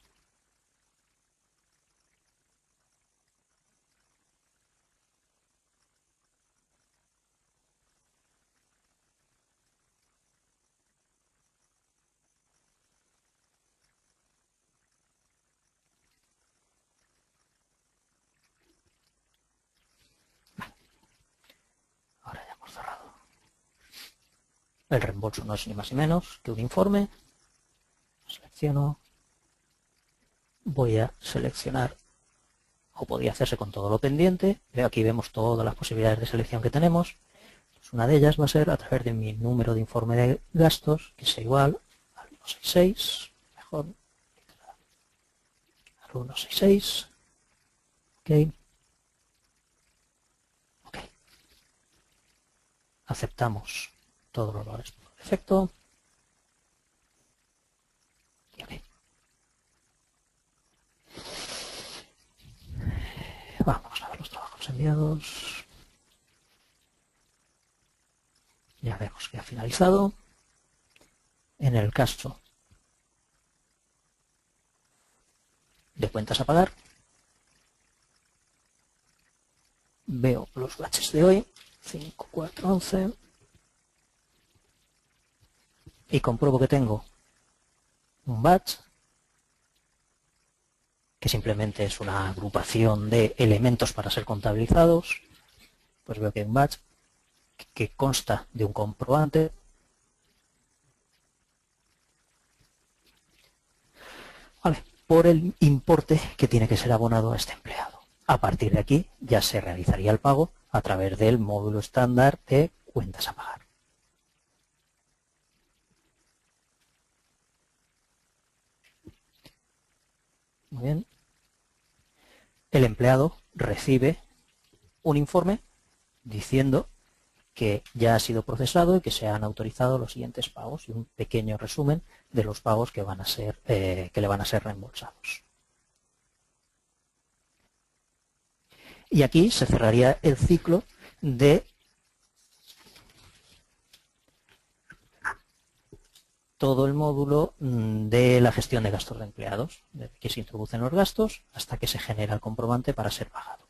Ahora ya hemos cerrado. El reembolso no es ni más ni menos que un informe. Selecciono. Voy a seleccionar, o podría hacerse con todo lo pendiente. Aquí vemos todas las posibilidades de selección que tenemos. Pues una de ellas va a ser a través de mi número de informe de gastos, que sea igual al 166, mejor, al 166. OK. OK. Aceptamos todos los valores por defecto. Y OK. Vamos a ver los trabajos enviados. Ya vemos que ha finalizado. En el caso de cuentas a pagar, veo los batches de hoy, 5, 4, 11, y compruebo que tengo un batch que simplemente es una agrupación de elementos para ser contabilizados. Pues veo que hay un batch que consta de un comprobante por el importe que tiene que ser abonado a este empleado. A partir de aquí ya se realizaría el pago a través del módulo estándar de cuentas a pagar. Muy bien. El empleado recibe un informe diciendo que ya ha sido procesado y que se han autorizado los siguientes pagos y un pequeño resumen de los pagos que van a ser que le van a ser reembolsados. Y aquí se cerraría el ciclo de todo el módulo de la gestión de gastos de empleados, desde que se introducen los gastos hasta que se genera el comprobante para ser pagado.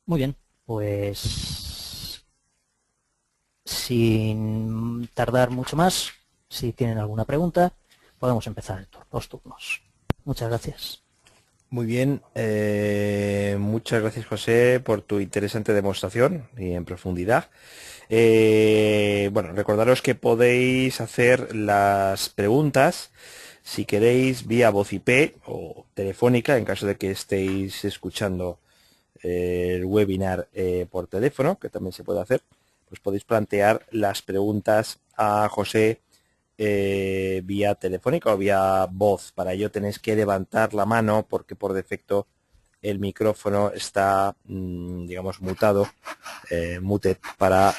Muy bien, pues sin tardar mucho más, si tienen alguna pregunta, podemos empezar los turnos. Muchas gracias. Muy bien, muchas gracias José por tu interesante demostración y en profundidad. Bueno, recordaros que podéis hacer las preguntas si queréis vía voz IP o telefónica en caso de que estéis escuchando el webinar por teléfono, que también se puede hacer. Pues podéis plantear las preguntas a José vía telefónica o vía voz. Para ello tenéis que levantar la mano porque por defecto el micrófono está, digamos, mutado, muted para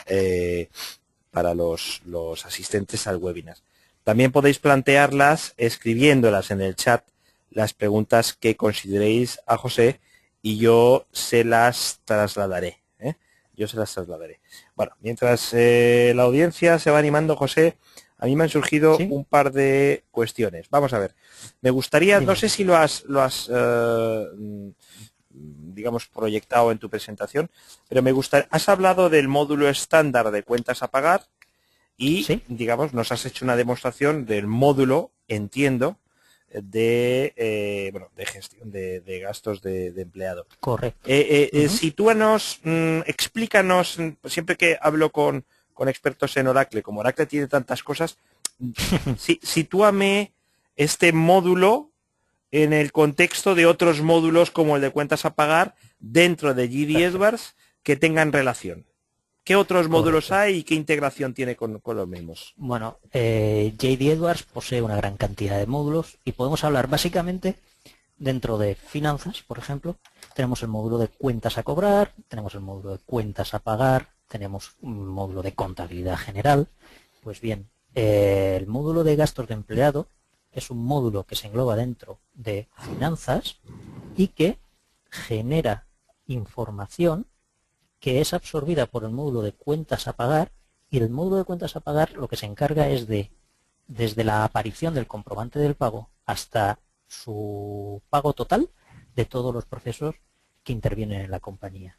los asistentes al webinar. También podéis plantearlas escribiéndolas en el chat, las preguntas que consideréis a José, y yo se las trasladaré. Yo se las trasladaré. Bueno, mientras la audiencia se va animando, José, a mí me han surgido ¿Sí? un par de cuestiones. Vamos a ver. Me gustaría, Dime. no sé si lo has digamos, proyectado en tu presentación, pero me gustaría, has hablado del módulo estándar de cuentas a pagar y, ¿Sí? digamos, nos has hecho una demostración del módulo, entiendo, bueno, de gestión de gastos de empleado. Correcto. Sitúanos, explícanos, siempre que hablo con expertos en Oracle, como Oracle tiene tantas cosas, sitúame este módulo en el contexto de otros módulos como el de cuentas a pagar dentro de JD Edwards que tengan relación. ¿Qué otros módulos hay y qué integración tiene con los mismos? Bueno, JD Edwards posee una gran cantidad de módulos y podemos hablar básicamente dentro de finanzas, por ejemplo. Tenemos el módulo de cuentas a cobrar, tenemos el módulo de cuentas a pagar, tenemos un módulo de contabilidad general. Pues bien, el módulo de gastos de empleado es un módulo que se engloba dentro de finanzas y que genera información que es absorbida por el módulo de cuentas a pagar, y el módulo de cuentas a pagar lo que se encarga es de, desde la aparición del comprobante del pago hasta su pago total de todos los procesos que intervienen en la compañía.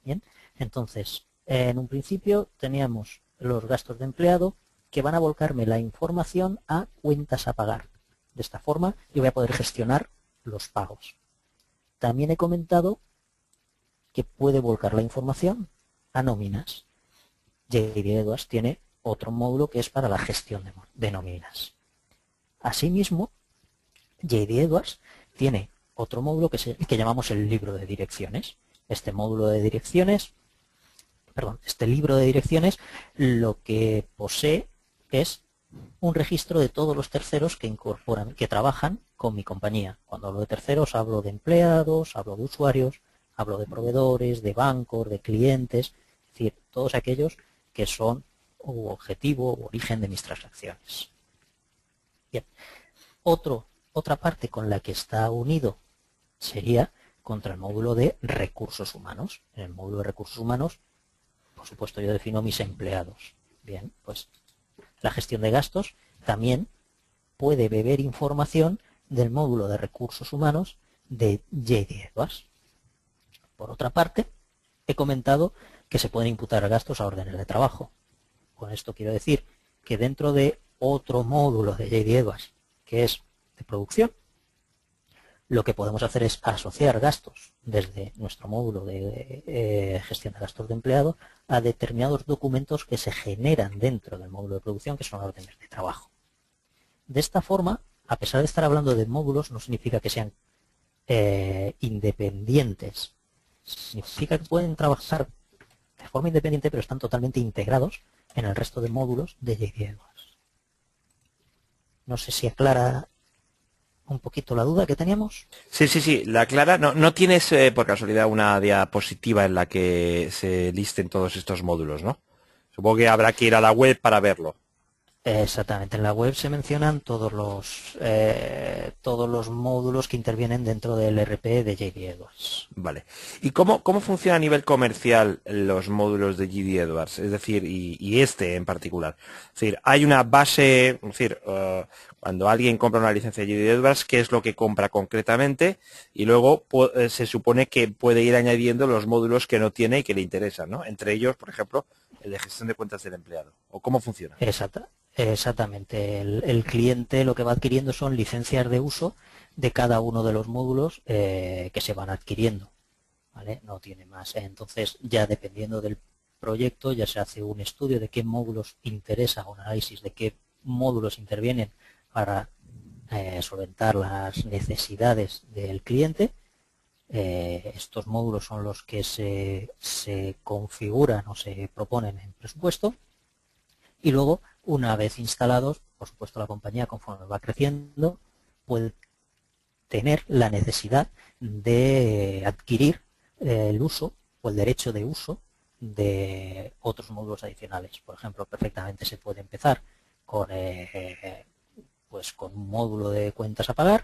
Bien, entonces, en un principio teníamos los gastos de empleado que van a volcarme la información a cuentas a pagar. De esta forma yo voy a poder gestionar los pagos. También he comentado que puede volcar la información a nóminas. JD Edwards tiene otro módulo que es para la gestión de nóminas. Asimismo, JD Edwards tiene otro módulo que llamamos el libro de direcciones. Este módulo de direcciones, este libro de direcciones, lo que posee es un registro de todos los terceros que trabajan con mi compañía. Cuando hablo de terceros, hablo de empleados, hablo de usuarios, hablo de proveedores, de bancos, de clientes, es decir, todos aquellos que son objetivo o origen de mis transacciones. Bien. Otra parte con la que está unido sería contra el módulo de recursos humanos. En el módulo de recursos humanos, por supuesto, yo defino mis empleados. Bien, pues la gestión de gastos también puede beber información del módulo de recursos humanos de JD Edwards. Por otra parte, he comentado que se pueden imputar gastos a órdenes de trabajo. Con esto quiero decir que dentro de otro módulo de JD Edwards, que es de producción, lo que podemos hacer es asociar gastos desde nuestro módulo de gestión de gastos de empleado a determinados documentos que se generan dentro del módulo de producción, que son órdenes de trabajo. De esta forma, a pesar de estar hablando de módulos, no significa que sean independientes. Significa que pueden trabajar de forma independiente, pero están totalmente integrados en el resto de módulos de JD Edwards. No sé si aclara un poquito la duda que teníamos. Sí, la clara. No tienes por casualidad una diapositiva en la que se listen todos estos módulos, ¿no? Supongo que habrá que ir a la web para verlo. Exactamente, en la web se mencionan todos los módulos que intervienen dentro del RP de JD Edwards. Vale. ¿Y cómo funciona a nivel comercial los módulos de JD Edwards? Es decir, y este en particular. Es decir, hay una base, es decir, cuando alguien compra una licencia de JD Edwards, ¿qué es lo que compra concretamente? Y luego se supone que puede ir añadiendo los módulos que no tiene y que le interesan, ¿no? Entre ellos, por ejemplo, el de gestión de cuentas del empleado. ¿O cómo funciona? Exactamente. El cliente lo que va adquiriendo son licencias de uso de cada uno de los módulos que se van adquiriendo. ¿Vale? No tiene más. Entonces, ya dependiendo del proyecto, ya se hace un estudio de qué módulos interesa, un análisis de qué módulos intervienen para solventar las necesidades del cliente. Estos módulos son los que se configuran o se proponen en presupuesto. Y luego, una vez instalados, por supuesto la compañía, conforme va creciendo, puede tener la necesidad de adquirir el uso o el derecho de uso de otros módulos adicionales. Por ejemplo, perfectamente se puede empezar con un módulo de cuentas a pagar,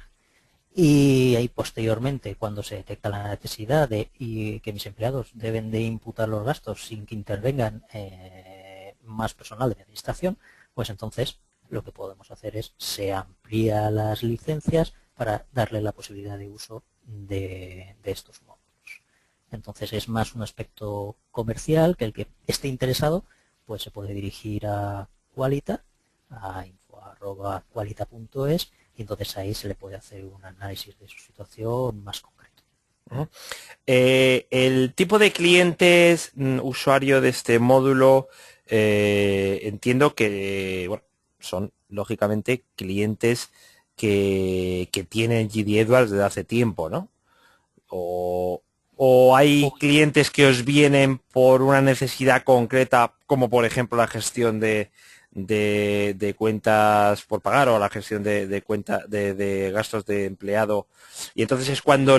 y ahí posteriormente, cuando se detecta la necesidad y que mis empleados deben de imputar los gastos sin que intervengan más personal de administración, pues entonces lo que podemos hacer es se amplía las licencias para darle la posibilidad de uso de estos módulos. Entonces es más un aspecto comercial, que el que esté interesado pues se puede dirigir a Qualita, a info@qualita.es, y entonces ahí se le puede hacer un análisis de su situación más concreto. El tipo de clientes usuario de este módulo, entiendo que son lógicamente clientes que tienen JD Edwards desde hace tiempo, ¿no? O hay clientes que os vienen por una necesidad concreta, como por ejemplo la gestión de cuentas por pagar o la gestión de gastos de empleado, y entonces es cuando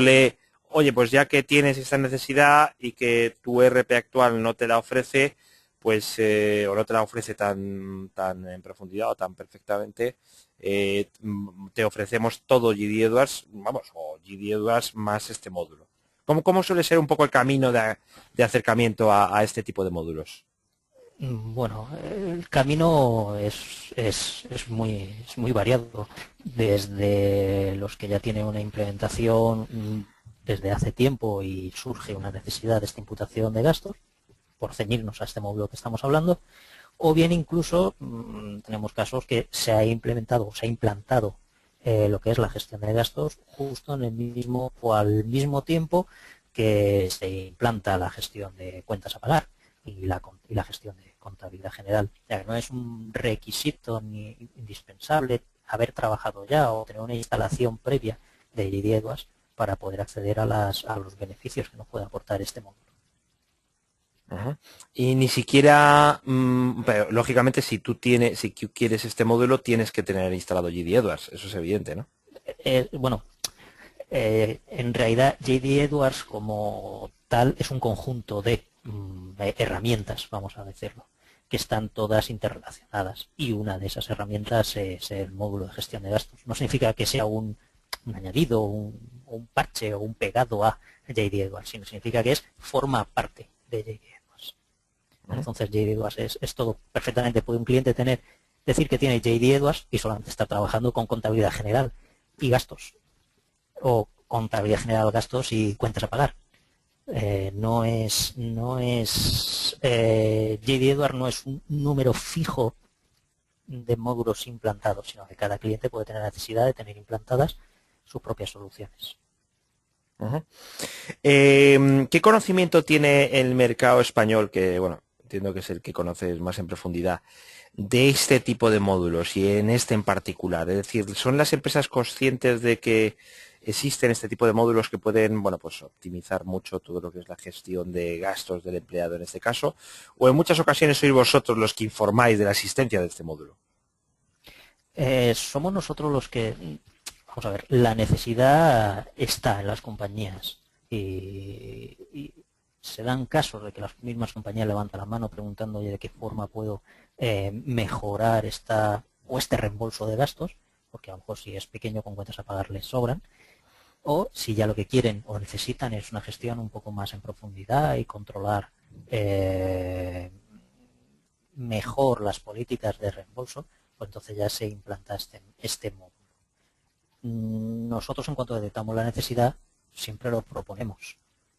oye, pues ya que tienes esta necesidad y que tu RP actual no te la ofrece, pues o no te la ofrece tan en profundidad o tan perfectamente, te ofrecemos todo JD Edwards, o JD Edwards más este módulo. ¿Cómo suele ser un poco el camino de acercamiento a este tipo de módulos? Bueno, el camino es muy variado, desde los que ya tienen una implementación desde hace tiempo y surge una necesidad de esta imputación de gastos, por ceñirnos a este módulo que estamos hablando, o bien incluso tenemos casos que se ha implementado o se ha implantado lo que es la gestión de gastos justo en el mismo o al mismo tiempo que se implanta la gestión de cuentas a pagar y la gestión de contabilidad general. Ya que no es un requisito ni indispensable haber trabajado ya o tener una instalación previa de JD Edwards para poder acceder a los beneficios que nos puede aportar este módulo. Ajá. Y ni siquiera, pero lógicamente si tú quieres este módulo tienes que tener instalado JD Edwards, eso es evidente, ¿no? En realidad JD Edwards como tal es un conjunto de herramientas, vamos a decirlo, que están todas interrelacionadas, y una de esas herramientas es el módulo de gestión de gastos. No significa que sea un añadido, un parche o un pegado a JD Edwards, sino significa que forma parte de JD Edwards. Entonces JD Edwards es todo perfectamente. Puede un cliente decir que tiene JD Edwards y solamente está trabajando con contabilidad general y gastos, o contabilidad general, gastos y cuentas a pagar. JD Edwards no es un número fijo de módulos implantados, sino que cada cliente puede tener la necesidad de tener implantadas sus propias soluciones. Ujú. ¿Qué conocimiento tiene el mercado español, que bueno, entiendo que es el que conoces más en profundidad, de este tipo de módulos y en este en particular? Es decir, ¿son las empresas conscientes de que existen este tipo de módulos que pueden, bueno, pues optimizar mucho todo lo que es la gestión de gastos del empleado en este caso? ¿O en muchas ocasiones sois vosotros los que informáis de la existencia de este módulo? Somos nosotros los que, vamos a ver, la necesidad está en las compañías y se dan casos de que las mismas compañías levantan la mano preguntando, oye, de qué forma puedo mejorar este reembolso de gastos, porque a lo mejor si es pequeño con cuentas a pagar les sobran, o si ya lo que quieren o necesitan es una gestión un poco más en profundidad y controlar eh, mejor las políticas de reembolso, pues entonces ya se implanta este módulo. Nosotros, en cuanto detectamos la necesidad, siempre lo proponemos.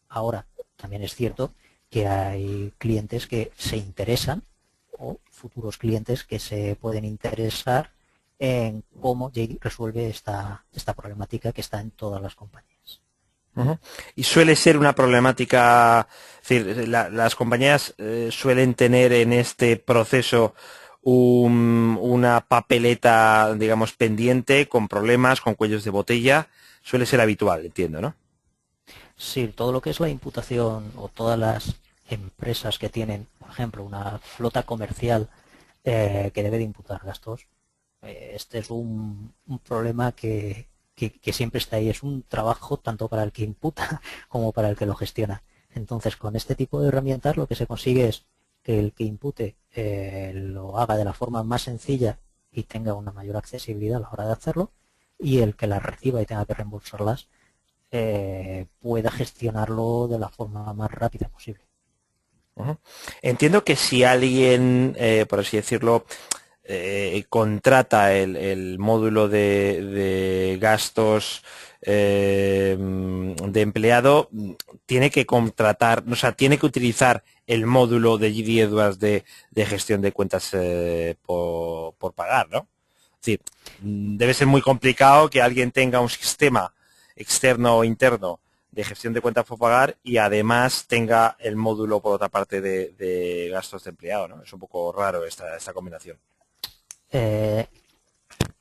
Ahora, también es cierto que hay clientes que se interesan o futuros clientes que se pueden interesar en cómo JD resuelve esta problemática que está en todas las compañías. Ujú. Y suele ser una problemática, es decir, las compañías suelen tener en este proceso una papeleta, digamos, pendiente, con problemas, con cuellos de botella, suele ser habitual, entiendo, ¿no? Sí, todo lo que es la imputación o todas las empresas que tienen, por ejemplo, una flota comercial que debe de imputar gastos, este es un problema que siempre está ahí. Es un trabajo tanto para el que imputa como para el que lo gestiona. Entonces, con este tipo de herramientas lo que se consigue es que el que impute lo haga de la forma más sencilla y tenga una mayor accesibilidad a la hora de hacerlo, y el que las reciba y tenga que reembolsarlas pueda gestionarlo de la forma más rápida posible. Ujú. Entiendo que si alguien, por así decirlo, contrata el módulo de gastos de empleado, tiene que contratar, o sea, tiene que utilizar el módulo de GD Edwards de gestión de cuentas por pagar, ¿no? Es decir, debe ser muy complicado que alguien tenga un sistema externo o interno de gestión de cuentas por pagar y además tenga el módulo por otra parte de gastos de empleado, ¿no? Es un poco raro esta combinación. Eh,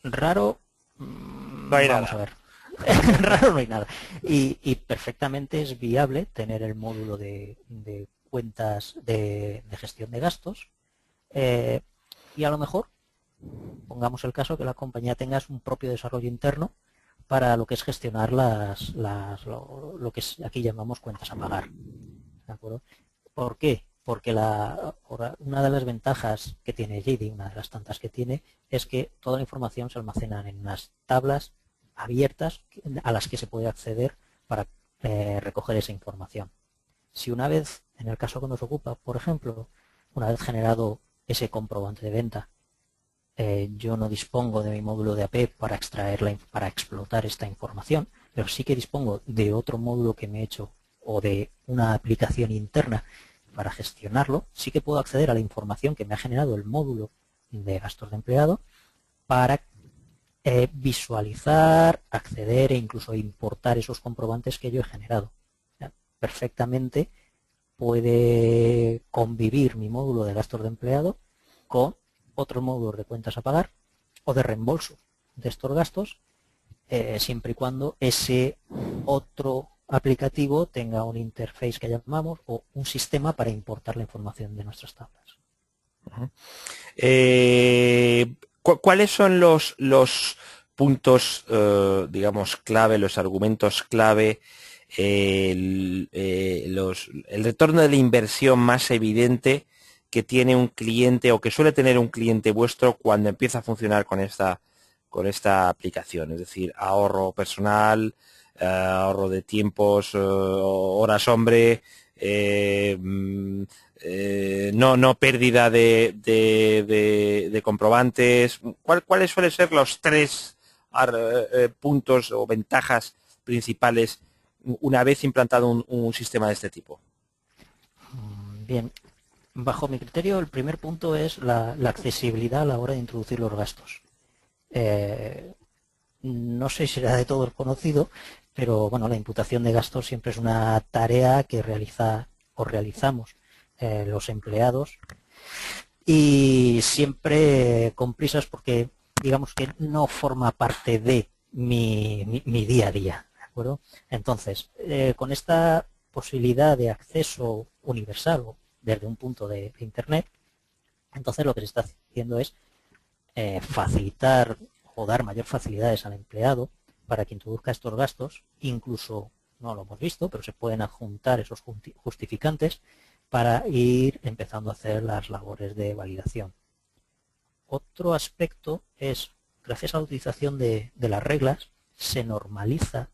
Raro, No hay vamos a nada. ver. Raro no hay nada. Y perfectamente es viable tener el módulo de cuentas de gestión de gastos. eh, y a lo mejor, pongamos el caso que la compañía tenga un propio desarrollo interno para lo que es gestionar lo que aquí llamamos cuentas a pagar. ¿De acuerdo? ¿Por qué? Porque una de las ventajas que tiene JD, una de las tantas que tiene, es que toda la información se almacena en unas tablas abiertas a las que se puede acceder para recoger esa información. Si una vez, en el caso que nos ocupa, por ejemplo, una vez generado ese comprobante de venta, yo no dispongo de mi módulo de AP para explotar esta información, pero sí que dispongo de otro módulo que me he hecho o de una aplicación interna para gestionarlo. Sí que puedo acceder a la información que me ha generado el módulo de gastos de empleado para visualizar, acceder e incluso importar esos comprobantes que yo he generado. O sea, perfectamente puede convivir mi módulo de gastos de empleado con otros módulos de cuentas a pagar o de reembolso de estos gastos, siempre y cuando ese otro aplicativo tenga un interface que llamamos o un sistema para importar la información de nuestras tablas. ¿Cuáles son los puntos, digamos, clave, los argumentos clave, el retorno de la inversión más evidente que tiene un cliente o que suele tener un cliente vuestro cuando empieza a funcionar con esta aplicación? Es decir, ahorro personal, ahorro de tiempos, horas hombre, no pérdida de comprobantes. ¿Cuáles suelen ser los tres puntos o ventajas principales una vez implantado un sistema de este tipo? Bien, bajo mi criterio, el primer punto es la accesibilidad a la hora de introducir los gastos. Eh, no sé si será de todos conocido, pero bueno, la imputación de gastos siempre es una tarea que realiza o realizamos los empleados, y siempre con prisas porque digamos que no forma parte de mi día a día, ¿de acuerdo? Entonces, con esta posibilidad de acceso universal o desde un punto de Internet, entonces lo que se está haciendo es facilitar o dar mayor facilidades al empleado para que introduzca estos gastos, incluso, no lo hemos visto, pero se pueden adjuntar esos justificantes para ir empezando a hacer las labores de validación. Otro aspecto es, gracias a la utilización de las reglas, se normaliza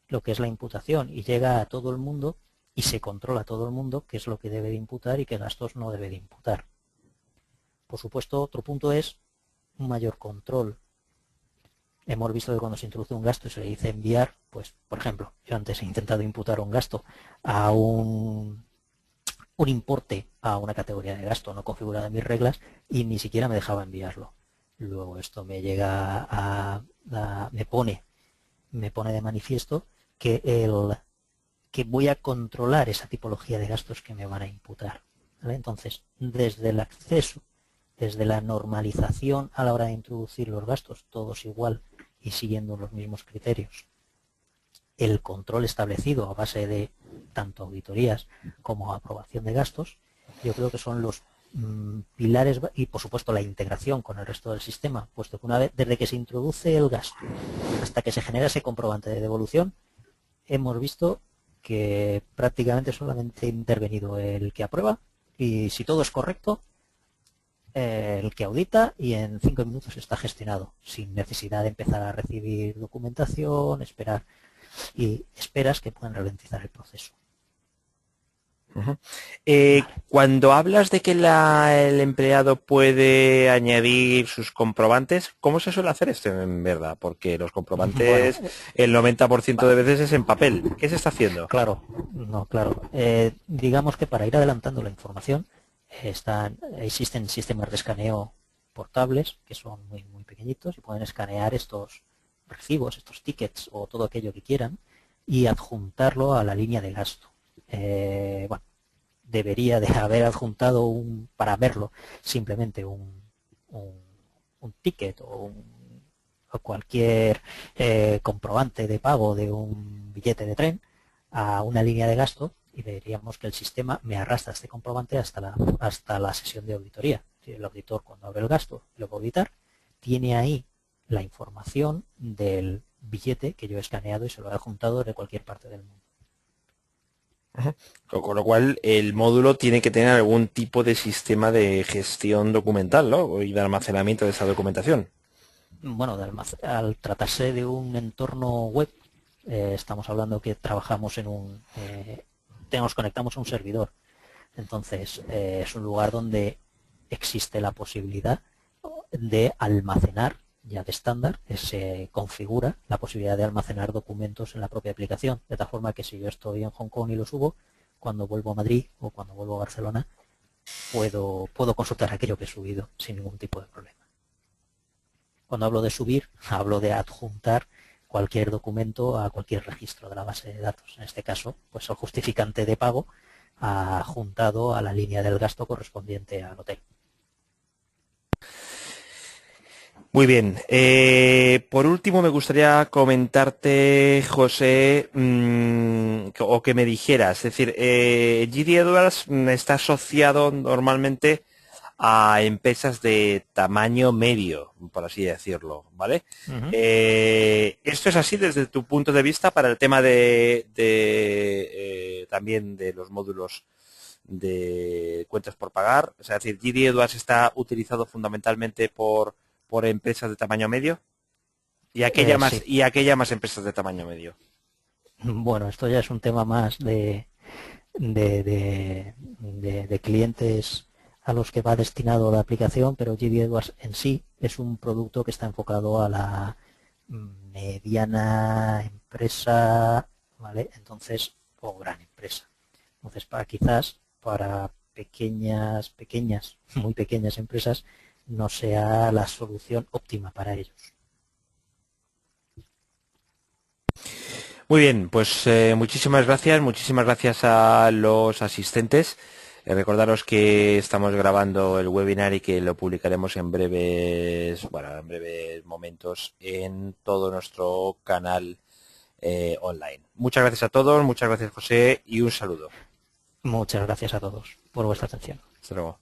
lo que es la imputación y llega a todo el mundo y se controla a todo el mundo qué es lo que debe de imputar y qué gastos no debe de imputar. Por supuesto, otro punto es un mayor control. Hemos visto que cuando se introduce un gasto y se le dice enviar, pues, por ejemplo, yo antes he intentado imputar un gasto a un importe a una categoría de gasto no configurada en mis reglas y ni siquiera me dejaba enviarlo. Luego esto me llega me pone de manifiesto que voy a controlar esa tipología de gastos que me van a imputar, ¿vale? Entonces, desde el acceso, desde la normalización a la hora de introducir los gastos, todos igual y siguiendo los mismos criterios, el control establecido a base de tanto auditorías como aprobación de gastos, yo creo que son los pilares, y por supuesto la integración con el resto del sistema, puesto que una vez, desde que se introduce el gasto hasta que se genera ese comprobante de devolución, hemos visto que prácticamente solamente ha intervenido el que aprueba y si todo es correcto, el que audita, y en 5 minutos está gestionado sin necesidad de empezar a recibir documentación, esperar y esperas que puedan ralentizar el proceso. Ujú. Cuando hablas de que el empleado puede añadir sus comprobantes, ¿cómo se suele hacer esto en verdad? Porque los Bueno, comprobantes, el 90% de veces es en papel. ¿Qué se está haciendo? claro, no, claro. Digamos que para ir adelantando la información existen sistemas de escaneo portables que son muy, muy pequeñitos y pueden escanear estos recibos, estos tickets o todo aquello que quieran y adjuntarlo a la línea de gasto. Bueno, debería de haber adjuntado para verlo simplemente un, un ticket o cualquier comprobante de pago de un billete de tren a una línea de gasto y veríamos que el sistema me arrastra este comprobante hasta la sesión de auditoría. El auditor, cuando abre el gasto y lo va a auditar, tiene ahí la información del billete que yo he escaneado y se lo he adjuntado de cualquier parte del mundo. Ujú. Con lo cual, el módulo tiene que tener algún tipo de sistema de gestión documental, ¿no? Y de almacenamiento de esa documentación. Bueno, al tratarse de un entorno web, estamos hablando que trabajamos nos conectamos a un servidor. Entonces, es un lugar donde existe la posibilidad de almacenar, ya de estándar, se configura la posibilidad de almacenar documentos en la propia aplicación, de tal forma que si yo estoy en Hong Kong y lo subo, cuando vuelvo a Madrid o cuando vuelvo a Barcelona, puedo consultar aquello que he subido sin ningún tipo de problema. Cuando hablo de subir, hablo de adjuntar cualquier documento a cualquier registro de la base de datos. En este caso, pues el justificante de pago adjuntado a la línea del gasto correspondiente al hotel. Muy bien. Por último, me gustaría comentarte, José, o que me dijeras. Es decir, GD Edwards está asociado normalmente a empresas de tamaño medio, por así decirlo, ¿vale? Uh-huh. ¿Esto es así desde tu punto de vista para el tema también de los módulos de cuentas por pagar? O sea, es decir, GD Edwards está utilizado fundamentalmente por empresas de tamaño medio y Sí. aquella más empresas de tamaño medio. Bueno, esto ya es un tema más de clientes a los que va destinado la aplicación, pero GD Edwards en sí es un producto que está enfocado a la mediana empresa, ¿vale? Entonces, o gran empresa. Entonces, quizás para pequeñas, muy pequeñas empresas no sea la solución óptima para ellos. Muy bien, pues muchísimas gracias a los asistentes. Recordaros que estamos grabando el webinar y que lo publicaremos en breves, bueno, en breves momentos en todo nuestro canal online. Muchas gracias a todos, muchas gracias José y un saludo. Muchas gracias a todos por vuestra atención. Hasta luego.